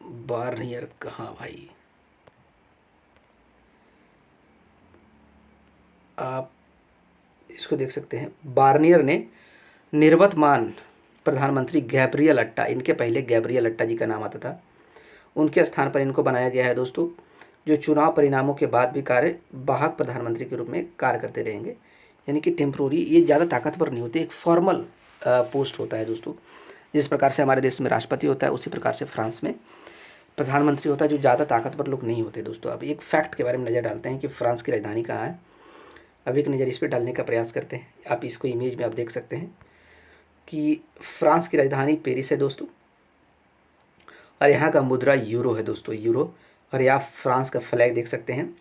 बार्नियर कहाँ भाई, आप इसको देख सकते हैं। बार्नियर ने निवर्तमान प्रधानमंत्री गैब्रियल अट्टा, इनके पहले गैब्रियल अट्टा जी का नाम आता था, उनके स्थान पर इनको बनाया गया है दोस्तों, जो चुनाव परिणामों के बाद भी कार्यवाहक प्रधानमंत्री के रूप में कार्य करते रहेंगे। यानी कि टेम्प्रोरी, ये ज़्यादा ताकतवर नहीं होते, एक फॉर्मल पोस्ट होता है दोस्तों। जिस प्रकार से हमारे देश में राष्ट्रपति होता है, उसी प्रकार से फ्रांस में प्रधानमंत्री होता है, जो ज़्यादा ताकतवर लोग नहीं होते दोस्तों। अब एक फैक्ट के बारे में नज़र डालते हैं कि फ्रांस की राजधानी कहाँ है। अब एक नज़र इस पर डालने का प्रयास करते हैं। आप इसको इमेज में आप देख सकते हैं कि फ्रांस की राजधानी पेरिस है दोस्तों, और यहाँ का मुद्रा यूरो है दोस्तों, यूरो। और यहाँ फ्रांस का फ्लैग देख सकते हैं,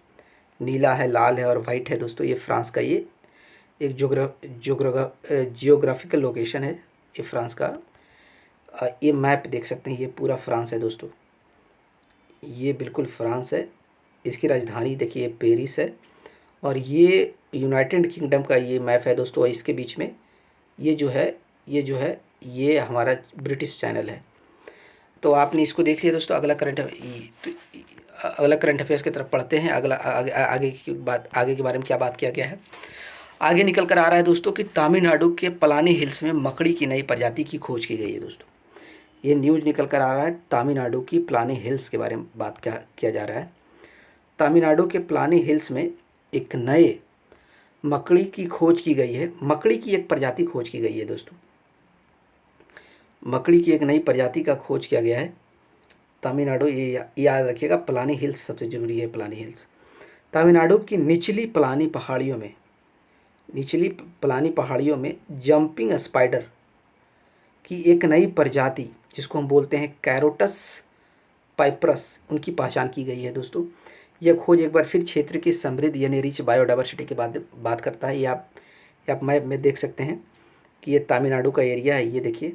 नीला है, लाल है और वाइट है दोस्तों। ये फ्रांस का ये एक जियोग्राफिकल लोकेशन है, ये फ्रांस का। ये मैप देख सकते हैं, ये पूरा फ्रांस है दोस्तों, ये बिल्कुल फ्रांस है। इसकी राजधानी देखिए पेरिस है, और ये यूनाइटेड किंगडम का ये मैप है दोस्तों। और इसके बीच में ये जो है ये हमारा ब्रिटिश चैनल है। तो आपने इसको देख लिया दोस्तों। अगला करंट अफेयर्स की तरफ पढ़ते हैं। आगे के बारे में क्या बात किया गया है। आगे निकल कर आ रहा है दोस्तों कि तमिलनाडु के पलानी हिल्स में मकड़ी की नई प्रजाति की खोज की गई है दोस्तों। ये न्यूज़ निकल कर आ रहा है, तमिलनाडु की पलानी हिल्स के बारे में बात किया जा रहा है। तमिलनाडु के पलानी हिल्स में एक नए मकड़ी की खोज की गई है। मकड़ी की एक प्रजाति खोज की गई है दोस्तों, मकड़ी की एक नई प्रजाति का खोज किया गया है तमिलनाडु। ये याद रखिएगा, पलानी हिल्स सबसे ज़रूरी है। पलानी हिल्स तमिलनाडु की निचली पलानी पहाड़ियों में जंपिंग स्पाइडर की एक नई प्रजाति, जिसको हम बोलते हैं कैरोटस पाइप्रस, उनकी पहचान की गई है दोस्तों। यह खोज एक बार फिर क्षेत्र की समृद्ध यानी रिच बायोडाइवर्सिटी की बात करता है। ये आप मैप में देख सकते हैं कि ये तमिलनाडु का एरिया है। ये देखिए,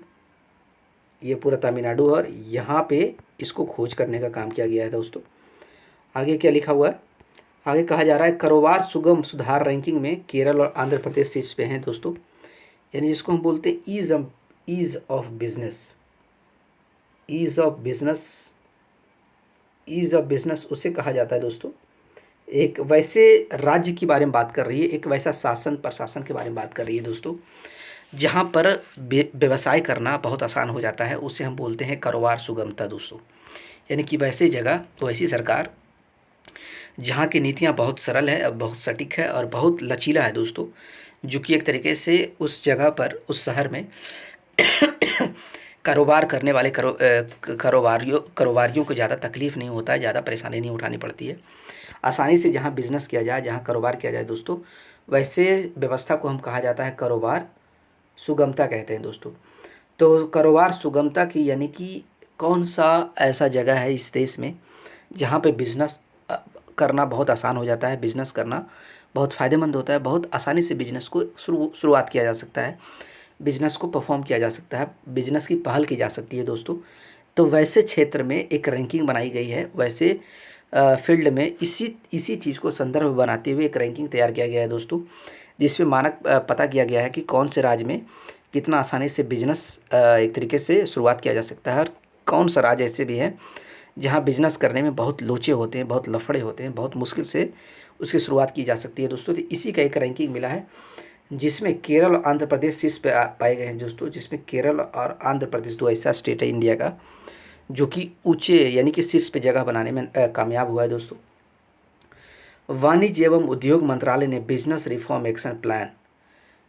ये पूरा तमिलनाडु, और यहाँ पे इसको खोज करने का काम किया गया है दोस्तों। आगे क्या लिखा हुआ है? आगे कहा जा रहा है कारोबार सुगम सुधार रैंकिंग में केरल और आंध्र प्रदेश शीर्ष पे हैं दोस्तों। यानी जिसको हम बोलते हैं ease of business, ease of business, ease of business उसे कहा जाता है दोस्तों। एक वैसे राज्य के बारे में बात कर रही है, एक वैसा शासन प्रशासन के बारे में बात कर रही है दोस्तों, जहाँ पर व्यवसाय करना बहुत आसान हो जाता है, उसे हम बोलते हैं कारोबार सुगमता दोस्तों। यानी कि वैसी जगह, वैसी सरकार जहाँ की नीतियाँ बहुत सरल है, बहुत सटीक है और बहुत लचीला है दोस्तों, जो कि एक तरीके से उस जगह पर, उस शहर में कारोबार करने वाले कारोबारियों को ज़्यादा तकलीफ़ नहीं होता है, ज़्यादा परेशानी नहीं उठानी पड़ती है। आसानी से जहाँ बिज़नेस किया जाए, जहाँ कारोबार किया जाए दोस्तों, वैसे व्यवस्था को हम कहा जाता है कारोबार सुगमता कहते हैं दोस्तों। तो कारोबार सुगमता की यानी कि कौन सा ऐसा जगह है इस देश में जहाँ पे बिज़नेस करना बहुत आसान हो जाता है, बिज़नेस करना बहुत फ़ायदेमंद होता है, बहुत आसानी से बिज़नेस को शुरुआत किया जा सकता है, बिज़नेस को परफॉर्म किया जा सकता है, बिज़नेस की पहल की जा सकती है दोस्तों। तो वैसे क्षेत्र में एक रैंकिंग बनाई गई है, वैसे फील्ड में इसी चीज़ को संदर्भ बनाते हुए एक रैंकिंग तैयार किया गया है दोस्तों, जिसमें मानक पता किया गया है कि कौन से राज्य में कितना आसानी से बिजनेस एक तरीके से शुरुआत किया जा सकता है, और कौन सा राज्य ऐसे भी है जहाँ बिजनेस करने में बहुत लोचे होते हैं, बहुत लफड़े होते हैं, बहुत मुश्किल से उसकी शुरुआत की जा सकती है दोस्तों। तो इसी का एक रैंकिंग मिला है, जिसमें केरल और आंध्र प्रदेश शीर्ष पे पाए गए हैं दोस्तों, जिसमें केरल और आंध्र प्रदेश दो ऐसा स्टेट है इंडिया का जो कि ऊंचे यानी कि शीर्ष पे जगह बनाने में कामयाब हुआ है दोस्तों। वाणिज्य एवं उद्योग मंत्रालय ने business reform action plan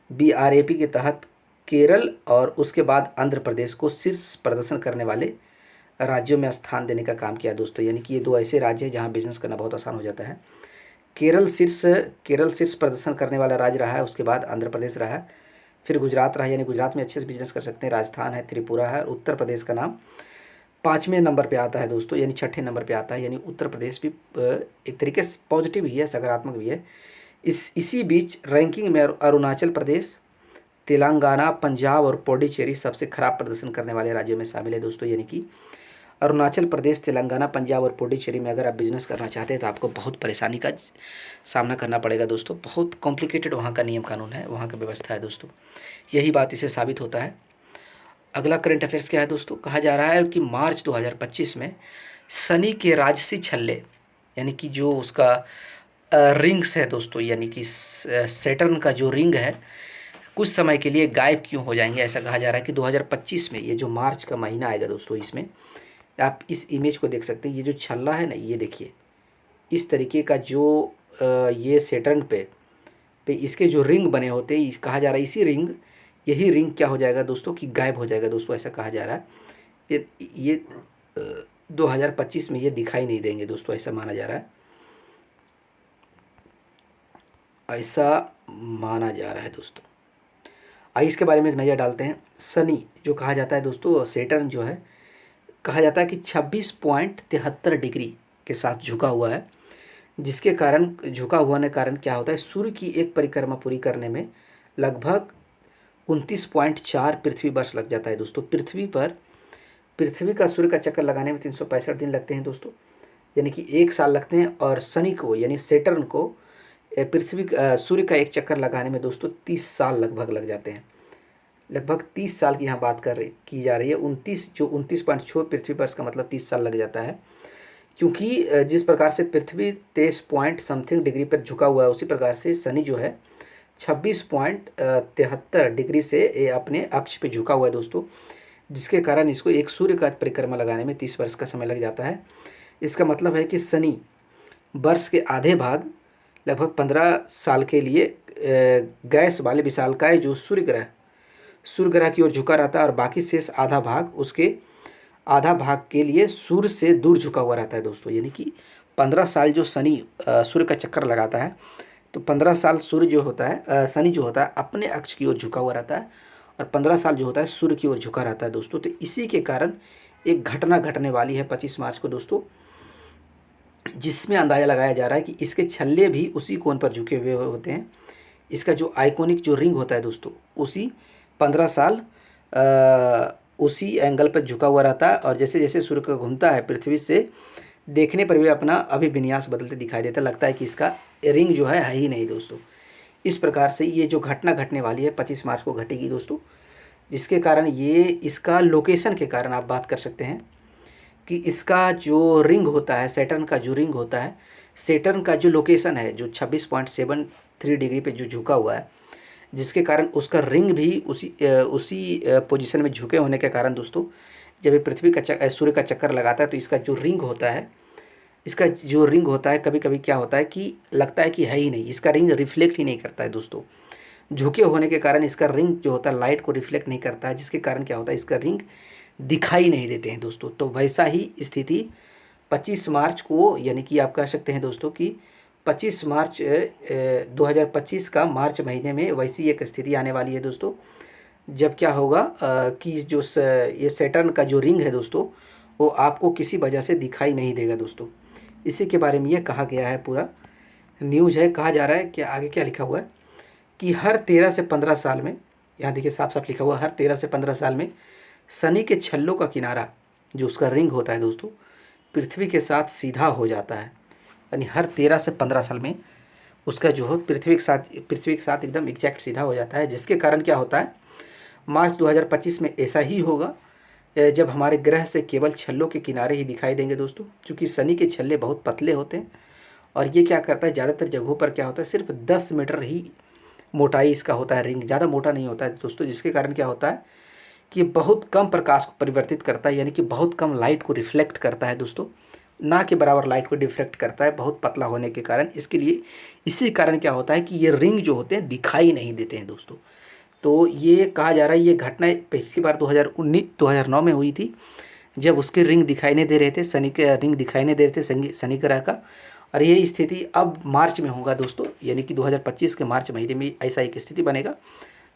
BRAP के तहत केरल और उसके बाद आंध्र प्रदेश को शीर्ष प्रदर्शन करने वाले राज्यों में स्थान देने का काम किया दोस्तों। यानी कि ये दो ऐसे राज्य हैं जहाँ बिजनेस करना बहुत आसान हो जाता है। केरल शीर्ष प्रदर्शन करने वाला राज्य रहा है, उसके बाद आंध्र प्रदेश रहा है, फिर गुजरात रहा, यानी गुजरात में अच्छे से बिजनेस कर सकते हैं, राजस्थान है, त्रिपुरा है, उत्तर प्रदेश का नाम 5वें नंबर पे आता है दोस्तों, यानी 6ठे नंबर पे आता है। यानी उत्तर प्रदेश भी एक तरीके से पॉजिटिव ही है, सकारात्मक भी है। इसी बीच रैंकिंग में अरुणाचल प्रदेश, तेलंगाना, पंजाब और पुडुचेरी सबसे खराब प्रदर्शन करने वाले राज्यों में शामिल है दोस्तों। यानी कि अरुणाचल प्रदेश, तेलंगाना, पंजाब और पुडुचेरी में अगर आप बिज़नेस करना चाहते हैं तो आपको बहुत परेशानी का सामना करना पड़ेगा दोस्तों। बहुत कॉम्प्लिकेटेड वहाँ का नियम कानून है, वहाँ का व्यवस्था है दोस्तों। यही बात इसे साबित होता है। अगला करंट अफेयर्स क्या है दोस्तों, कहा जा रहा है कि मार्च 2025 में शनि के राजसी छल्ले, यानी कि जो उसका रिंग्स है दोस्तों, यानी कि सैटर्न का जो रिंग है, कुछ समय के लिए गायब क्यों हो जाएंगे। ऐसा कहा जा रहा है कि 2025 में, ये जो मार्च का महीना आएगा दोस्तों, इसमें आप इस इमेज को देख सकते हैं। ये जो छल्ला है ना, ये देखिए इस तरीके का जो ये सैटर्न पे इसके जो रिंग बने होते हैं, कहा जा रहा है यही रिंग क्या हो जाएगा दोस्तों कि गायब हो जाएगा दोस्तों, ऐसा कहा जा रहा है। ये 2025 में ये दिखाई नहीं देंगे दोस्तों, ऐसा माना जा रहा है, ऐसा माना जा रहा है दोस्तों। आइए इसके बारे में एक नज़र डालते हैं। शनि जो कहा जाता है दोस्तों, सैटर्न जो है, कहा जाता है कि 26.73 डिग्री के साथ झुका हुआ है, जिसके कारण झुका हुआ ने कारण क्या होता है, सूर्य की एक परिक्रमा पूरी करने में लगभग 29.4 पृथ्वी वर्ष लग जाता है दोस्तों। पृथ्वी का सूर्य का चक्कर लगाने में 365 दिन लगते हैं दोस्तों, यानी कि 1 साल लगते हैं। और शनि को यानी सैटर्न को सूर्य का एक चक्कर लगाने में दोस्तों 30 साल लगभग लग जाते हैं। लगभग 30 साल की यहाँ बात की जा रही है। 29.4 पृथ्वी वर्ष का मतलब 30 साल लग जाता है, क्योंकि जिस प्रकार से पृथ्वी 23 पॉइंट समथिंग डिग्री पर झुका हुआ है, उसी प्रकार से शनि जो है 26.73 डिग्री से अपने अक्ष पे झुका हुआ है दोस्तों, जिसके कारण इसको एक सूर्य का परिक्रमा लगाने में 30 वर्ष का समय लग जाता है। इसका मतलब है कि शनि वर्ष के आधे भाग लगभग 15 साल के लिए गैस वाले विशालकाय जो सूर्य ग्रह की ओर झुका रहता है, और बाकी शेष आधा भाग के लिए सूर्य से दूर झुका हुआ रहता है दोस्तों। यानी कि 15 साल जो शनि सूर्य का चक्कर लगाता है, तो 15 साल सूर्य जो होता है, शनि जो होता है अपने अक्ष की ओर झुका हुआ रहता है, और 15 साल जो होता है सूर्य की ओर झुका रहता है दोस्तों। तो इसी के कारण एक घटना घटने वाली है 25 मार्च को दोस्तों, जिसमें अंदाज़ा लगाया जा रहा है कि इसके छल्ले भी उसी कोण पर झुके हुए होते हैं। इसका जो आइकॉनिक जो रिंग होता है दोस्तों, उसी 15 साल उसी एंगल पर झुका हुआ रहता है, और जैसे जैसे सूर्य का घूमता है पृथ्वी से देखने पर भी अपना अभिविन्यास बदलते दिखाई देता है। लगता है कि इसका रिंग जो है ही नहीं दोस्तों। इस प्रकार से ये जो घटना घटने वाली है 25 मार्च को घटेगी दोस्तों, जिसके कारण ये इसका लोकेशन के कारण आप बात कर सकते हैं कि इसका जो रिंग होता है, सैटर्न का जो रिंग होता है, सैटर्न का जो लोकेशन है जो 26.73 डिग्री पे जो झुका हुआ है, जिसके कारण उसका रिंग भी उसी पोजीशन में झुके होने के कारण दोस्तों, जब ये पृथ्वी का सूर्य का चक्कर लगाता है तो इसका जो रिंग होता है, कभी कभी क्या होता है कि लगता है कि है ही नहीं, इसका रिंग रिफ्लेक्ट ही नहीं करता है दोस्तों। झुके होने के कारण इसका रिंग जो होता है लाइट को रिफ्लेक्ट नहीं करता है, जिसके कारण क्या होता है, इसका रिंग दिखाई नहीं देते हैं दोस्तों। तो वैसा ही स्थिति 25 मार्च को, यानी कि आप कह सकते हैं दोस्तों कि 25 मार्च 2025 का मार्च महीने में वैसी एक स्थिति आने वाली है दोस्तों, जब क्या होगा कि ये सैटर्न का जो रिंग है दोस्तों, वो आपको किसी वजह से दिखाई नहीं देगा दोस्तों। इसी के बारे में ये कहा गया है, पूरा न्यूज़ है। कहा जा रहा है कि आगे क्या लिखा हुआ है कि हर 13 से 15 साल में, यहाँ देखिए साफ साफ लिखा हुआ है, हर 13 से 15 साल में शनि के छल्लों का किनारा जो उसका रिंग होता है दोस्तों, पृथ्वी के साथ सीधा हो जाता है। यानी हर 13 से 15 साल में उसका जो है पृथ्वी के साथ एकदम एग्जैक्ट सीधा हो जाता है, जिसके कारण क्या होता है, मार्च 2025 में ऐसा ही होगा जब हमारे ग्रह से केवल छल्लों के किनारे ही दिखाई देंगे दोस्तों, क्योंकि शनि के छल्ले बहुत पतले होते हैं और ये क्या करता है, ज़्यादातर जगहों पर क्या होता है, सिर्फ 10 मीटर ही मोटाई इसका होता है, रिंग ज़्यादा मोटा नहीं होता है दोस्तों, जिसके कारण क्या होता है कि बहुत कम प्रकाश को परिवर्तित करता है, यानी कि बहुत कम लाइट को रिफ्लेक्ट करता है दोस्तों, ना के बराबर लाइट को डिफ्लेक्ट करता है, बहुत पतला होने के कारण। इसी कारण क्या होता है कि ये रिंग जो होते हैं दिखाई नहीं देते हैं दोस्तों। तो ये कहा जा रहा है, ये घटना पिछली बार 2009 में हुई थी, जब उसके रिंग दिखाई नहीं दे रहे थे, शनि के रिंग दिखाई नहीं दे रहे थे शनि ग्रह का। और ये स्थिति अब मार्च में होगा दोस्तों, यानी कि 2025 के मार्च महीने में ऐसा एक स्थिति बनेगा,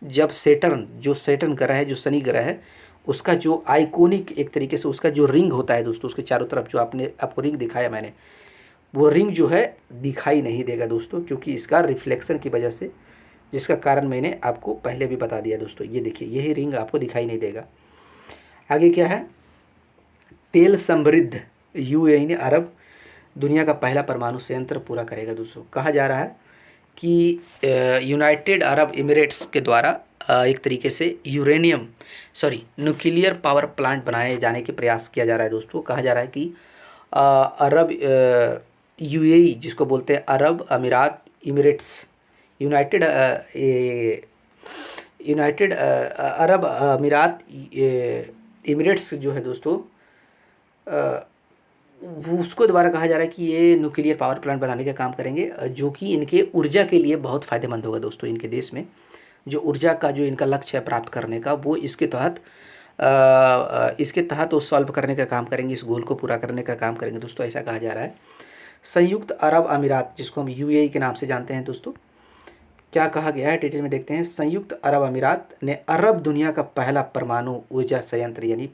जब सैटर्न ग्रह है, जो शनि ग्रह है, उसका जो आइकोनिक एक तरीके से उसका जो रिंग होता है दोस्तों, उसके चारों तरफ जो आपको रिंग दिखाया मैंने, वो रिंग जो है दिखाई नहीं देगा दोस्तों, क्योंकि इसका रिफ्लेक्शन की वजह से, जिसका कारण मैंने आपको पहले भी बता दिया दोस्तों। ये देखिए, यही रिंग आपको दिखाई नहीं देगा। आगे क्या है, तेल समृद्ध यूएई अरब दुनिया का पहला परमाणु संयंत्र पूरा करेगा दोस्तों। कहा जा रहा है कि यूनाइटेड अरब एमिरेट्स के द्वारा एक तरीके से न्यूक्लियर पावर प्लांट बनाए जाने के प्रयास किया जा रहा है दोस्तों। कहा जा रहा है कि अरब यूएई, जिसको बोलते हैं अरब अमीरात इमिरेट्स, यूनाइटेड अरब अमीरात इमिरेट्स जो है दोस्तों, उसको द्वारा कहा जा रहा है कि ये न्यूक्लियर पावर प्लांट बनाने का काम करेंगे, जो कि इनके ऊर्जा के लिए बहुत फ़ायदेमंद होगा दोस्तों। इनके देश में जो ऊर्जा का जो इनका लक्ष्य है प्राप्त करने का, वो इसके तहत वो सॉल्व करने का काम करेंगे, इस गोल को पूरा करने का काम करेंगे दोस्तों, ऐसा कहा जा रहा है। संयुक्त अरब अमीरात, जिसको हम यूएई के नाम से जानते हैं दोस्तों, क्या कहा गया है डिटेल में देखते हैं। संयुक्त अरब अमीरात ने अरब दुनिया का पहला परमाणु ऊर्जा संयंत्र, यानी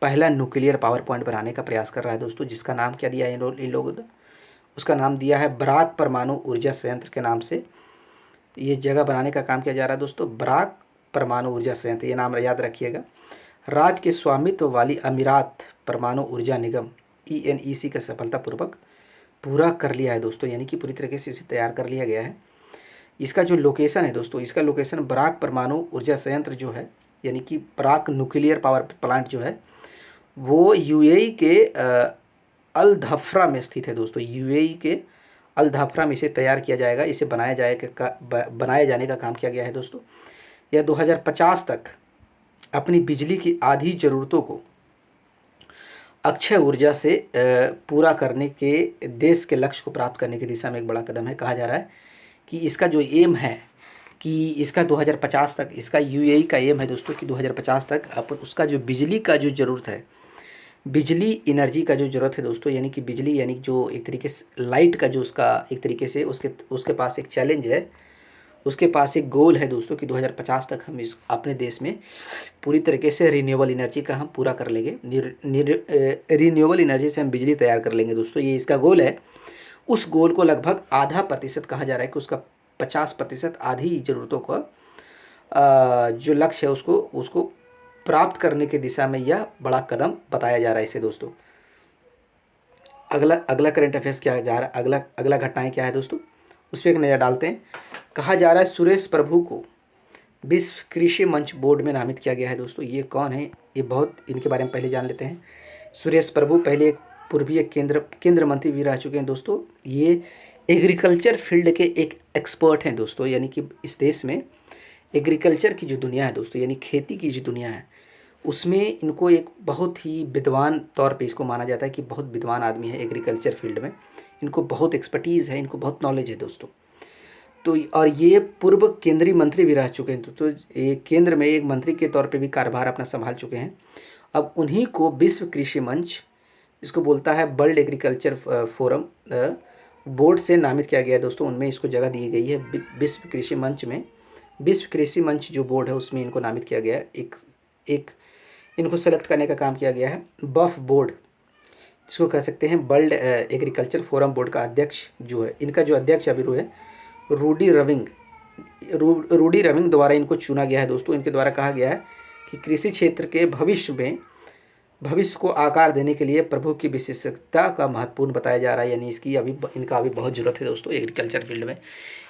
पहला न्यूक्लियर पावर पॉइंट बनाने का प्रयास कर रहा है दोस्तों, जिसका नाम क्या दिया है इन लोगों ने, उसका नाम दिया है बराक परमाणु ऊर्जा संयंत्र के नाम से ये जगह बनाने का काम किया जा रहा है दोस्तों। बराक परमाणु ऊर्जा संयंत्र, ये नाम याद रखिएगा। राज्य के स्वामित्व वाली अमीरात परमाणु ऊर्जा निगम ENEC का सफलतापूर्वक पूरा कर लिया है दोस्तों, यानी कि पूरी तरीके से इसे तैयार कर लिया गया है। इसका जो लोकेशन है दोस्तों, इसका लोकेशन बराक परमाणु ऊर्जा संयंत्र जो है, यानी कि बराक न्यूक्लियर पावर प्लांट जो है, वो यूएई के अल धफ्रा में स्थित है दोस्तों। यूएई के अल धफ्रा में इसे तैयार किया जाएगा, इसे बनाए जाने का काम किया गया है दोस्तों। यह 2050 तक अपनी बिजली की आधी ज़रूरतों को अक्षय ऊर्जा से पूरा करने के देश के लक्ष्य को प्राप्त करने की दिशा में एक बड़ा कदम है। कहा जा रहा है कि इसका जो एम है कि इसका 2050 तक, इसका यूएई का एम है दोस्तों कि 2050 तक अपन उसका जो बिजली का जो ज़रूरत है, बिजली एनर्जी का जो ज़रूरत है दोस्तों, यानी कि बिजली, यानी जो एक तरीके से लाइट का जो उसका एक तरीके से उसके पास एक चैलेंज है, उसके पास एक गोल है दोस्तों कि 2050 तक हम इस अपने देश में पूरी तरीके से रिन्यूएबल एनर्जी का हम पूरा कर लेंगे। रिन्यूएबल एनर्जी से हम बिजली तैयार कर लेंगे दोस्तों, ये इसका गोल है। उस गोल को लगभग आधा प्रतिशत, कहा जा रहा है कि उसका 50% आधी ज़रूरतों का जो लक्ष्य है उसको प्राप्त करने की दिशा में यह बड़ा कदम बताया जा रहा है इसे दोस्तों। अगला करंट अफेयर्स क्या जा रहा है, अगला घटनाएं क्या है दोस्तों, उस पर एक नज़र डालते हैं। कहा जा रहा है सुरेश प्रभु को विश्व कृषि मंच बोर्ड में नामित किया गया है दोस्तों। ये कौन है, ये बहुत इनके बारे में पहले जान लेते हैं। सुरेश प्रभु पहले एक पूर्वीय केंद्र मंत्री भी रह चुके हैं दोस्तों। ये एग्रीकल्चर फील्ड के एक एक्सपर्ट हैं दोस्तों, यानी कि इस देश में एग्रीकल्चर की जो दुनिया है दोस्तों, यानी खेती की जो दुनिया है, उसमें इनको एक बहुत ही विद्वान तौर पे इसको माना जाता है कि बहुत विद्वान आदमी है एग्रीकल्चर फील्ड में। इनको बहुत एक्सपर्टीज़ है, इनको बहुत नॉलेज है दोस्तों। तो और ये पूर्व केंद्रीय मंत्री भी रह चुके हैं तो ये केंद्र में एक मंत्री के तौर पे भी कार्यभार अपना संभाल चुके हैं। अब उन्हीं को विश्व कृषि मंच, इसको बोलता है वर्ल्ड एग्रीकल्चर फोरम बोर्ड से नामित किया गया है दोस्तों। उनमें इसको जगह दी गई है विश्व कृषि मंच में। विश्व कृषि मंच जो बोर्ड है उसमें इनको नामित किया गया है। एक इनको सेलेक्ट करने का काम किया गया है। बफ बोर्ड इसको कह सकते हैं, वर्ल्ड एग्रीकल्चर फोरम बोर्ड का अध्यक्ष जो है, इनका जो अध्यक्ष अभी है रूडी रविंग द्वारा इनको चुना गया है दोस्तों। इनके द्वारा कहा गया है कि कृषि क्षेत्र के भविष्य को आकार देने के लिए प्रभु की विशेषता का महत्वपूर्ण बताया जा रहा है, यानी इनका अभी बहुत ज़रूरत है दोस्तों एग्रीकल्चर फील्ड में,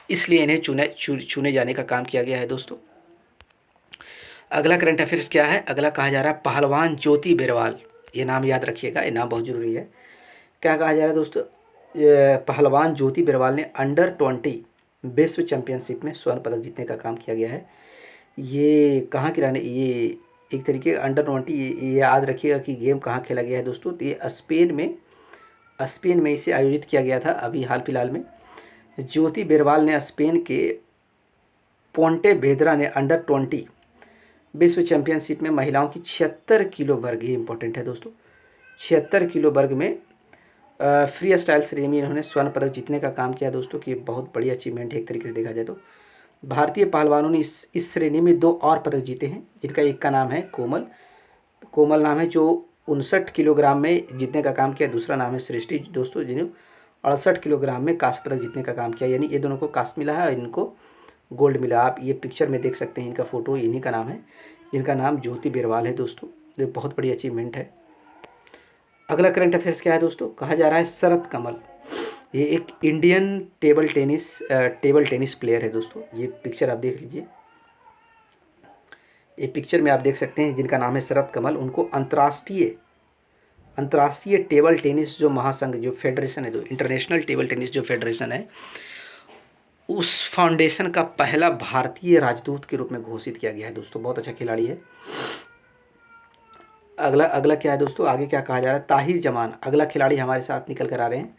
इसलिए इन्हें चुने जाने का काम किया गया है दोस्तों। अगला करंट अफेयर्स क्या है, अगला कहा जा रहा है पहलवान ज्योति बेरवाल। ये नाम याद रखिएगा, ये नाम बहुत ज़रूरी है। क्या कहा जा रहा है दोस्तों, पहलवान ज्योति बेरवाल ने अंडर-20 विश्व चैंपियनशिप में स्वर्ण पदक जीतने का काम किया गया है। ये कहाँ की रहने, ये एक तरीके का अंडर-20, ये याद रखिएगा कि गेम कहाँ खेला गया है दोस्तों, तो ये स्पेन में इसे आयोजित किया गया था अभी हाल फिलहाल में। ज्योति बेरवाल ने स्पेन के पोंटेवेद्रा ने अंडर-20 विश्व चैंपियनशिप में महिलाओं की 76 किलो वर्ग, ये इंपॉर्टेंट है दोस्तों, 76 किलो वर्ग में फ्री स्टाइल श्रेणी में इन्होंने स्वर्ण पदक जीतने का काम किया दोस्तों, कि बहुत बड़ी अचीवमेंट है एक तरीके से देखा जाए तो। भारतीय पहलवानों ने इस श्रेणी में 2 और पदक जीते हैं, जिनका एक का नाम है कोमल नाम है, जो 59 किलोग्राम में जीतने का काम किया। दूसरा नाम है सृष्टि दोस्तों, जिन्होंने 68 किलोग्राम में कांस्य पदक जीतने का काम किया, यानी ये दोनों को कांस्य मिला है और इनको गोल्ड मिला। आप ये पिक्चर में देख सकते हैं, इनका फोटो, इन्हीं का नाम है, जिनका नाम ज्योति बेरवाल है दोस्तों। ये बहुत बड़ी अचीवमेंट है। अगला करंट अफेयर्स क्या है दोस्तों, कहा जा रहा है शरत कमल, ये एक इंडियन टेबल टेनिस प्लेयर है दोस्तों। ये पिक्चर आप देख लीजिए, ये पिक्चर में आप देख सकते हैं जिनका नाम है शरत कमल। उनको अंतर्राष्ट्रीय टेबल टेनिस जो महासंघ, जो फेडरेशन है, जो इंटरनेशनल टेबल टेनिस जो फेडरेशन है, उस फाउंडेशन का पहला भारतीय राजदूत के रूप में घोषित किया गया है दोस्तों। बहुत अच्छा खिलाड़ी है। अगला क्या है दोस्तों, आगे क्या कहा जा रहा है, ताहिर जमान, अगला खिलाड़ी हमारे साथ निकल कर आ रहे हैं।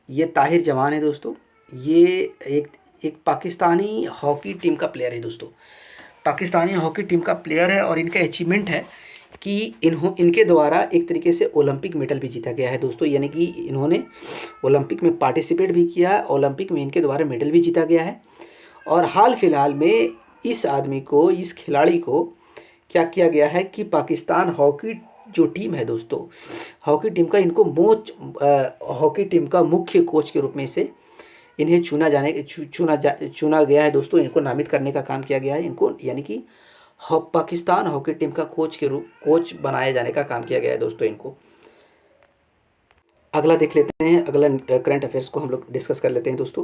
ये ताहिर जमान है दोस्तों। ये एक पाकिस्तानी हॉकी टीम का प्लेयर है दोस्तों, पाकिस्तानी हॉकी टीम का प्लेयर है। और इनका अचीवमेंट है कि इनके द्वारा एक तरीके से ओलंपिक मेडल भी जीता गया है दोस्तों, यानी कि इन्होंने ओलंपिक में पार्टिसिपेट भी किया है, ओलंपिक में इनके द्वारा मेडल भी जीता गया है। और हाल फिलहाल में इस खिलाड़ी को क्या किया गया है कि पाकिस्तान हॉकी जो टीम है दोस्तों, हॉकी टीम का हॉकी टीम का मुख्य कोच के रूप में इन्हें चुना गया है दोस्तों। इनको नामित करने का काम किया गया है, इनको यानी कि पाकिस्तान हॉकी टीम का कोच बनाए जाने का काम किया गया है दोस्तों इनको। अगला देख लेते हैं, अगला करंट अफेयर्स को हम लोग डिस्कस कर लेते हैं दोस्तों।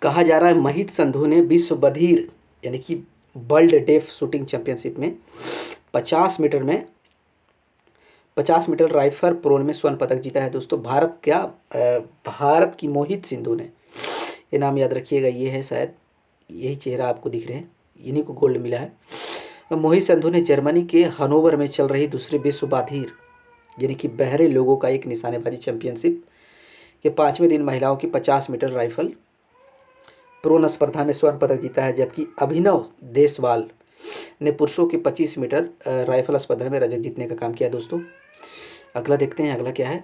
कहा जा रहा है महित संधू ने विश्व बधिर यानी कि वर्ल्ड डेफ शूटिंग चैंपियनशिप में 50 मीटर राइफल प्रोन में स्वर्ण पदक जीता है दोस्तों। भारत की मोहित सिंधु ने, ये नाम याद रखिएगा, ये है शायद, यही चेहरा आपको दिख रहे हैं, इन्हीं को गोल्ड मिला है। मोहित सिंधु ने जर्मनी के हनोवर में चल रही दूसरे विश्व बधिर यानी कि बहरे लोगों का एक निशानेबाजी चैंपियनशिप के 5वें दिन महिलाओं की 50 मीटर राइफल प्रोन स्पर्धा में स्वर्ण पदक जीता है, जबकि अभिनव देसवाल ने पुरुषों की 25 मीटर राइफल स्पर्धा में रजत जीतने का काम किया दोस्तों। अगला देखते हैं, अगला क्या है,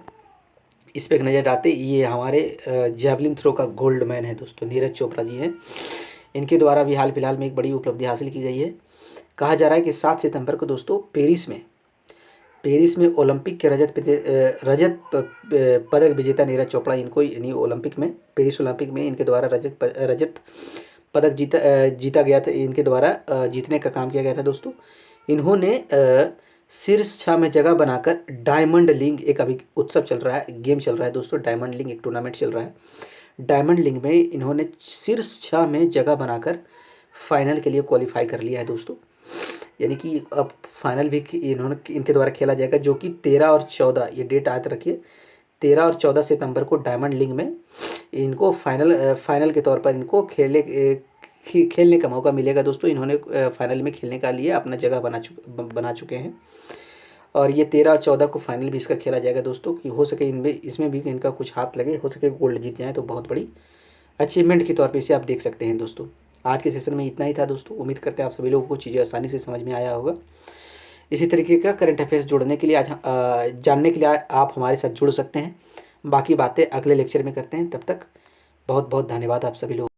इस पर एक नज़र डालते। ये हमारे जैवलिन थ्रो का गोल्ड मैन है दोस्तों, नीरज चोपड़ा जी हैं। इनके द्वारा भी हाल फिलहाल में एक बड़ी उपलब्धि हासिल की गई है। कहा जा रहा है कि 7 सितंबर को दोस्तों पेरिस में ओलंपिक के रजत पदक विजेता नीरज चोपड़ा, इनको पेरिस ओलंपिक में इनके द्वारा रजत पदक जीता गया था, इनके द्वारा जीतने का काम किया गया था दोस्तों। इन्होंने शीर्ष 6 में जगह बनाकर डायमंड लीग, एक अभी उत्सव चल रहा है, गेम चल रहा है दोस्तों, डायमंड लीग एक टूर्नामेंट चल रहा है। डायमंड लीग में इन्होंने शीर्ष 6 में जगह बनाकर फाइनल के लिए क्वालिफाई कर लिया है दोस्तों। यानी कि अब फाइनल भी इन्होंने इनके द्वारा खेला जाएगा, जो कि 13 और 14 ये डेट याद रखिए, 13 और 14 सितंबर को डायमंड लीग में इनको फाइनल के तौर पर इनको खेलने का मौका मिलेगा दोस्तों। इन्होंने फाइनल में खेलने का लिए अपना जगह बना चुके हैं, और ये 13 और 14 को फाइनल भी इसका खेला जाएगा दोस्तों, कि हो सके इनमें इसमें भी इनका कुछ हाथ लगे, हो सके गोल्ड जीत जाए तो बहुत बड़ी अचीवमेंट के तौर पे इसे आप देख सकते हैं दोस्तों। आज के सेशन में इतना ही था दोस्तों। उम्मीद करते हैं आप सभी लोगों को चीज़ें आसानी से समझ में आया होगा। इसी तरीके का करंट अफेयर्स जोड़ने के लिए जानने के लिए आप हमारे साथ जुड़ सकते हैं। बाकी बातें अगले लेक्चर में करते हैं। तब तक बहुत बहुत धन्यवाद आप सभी लोग।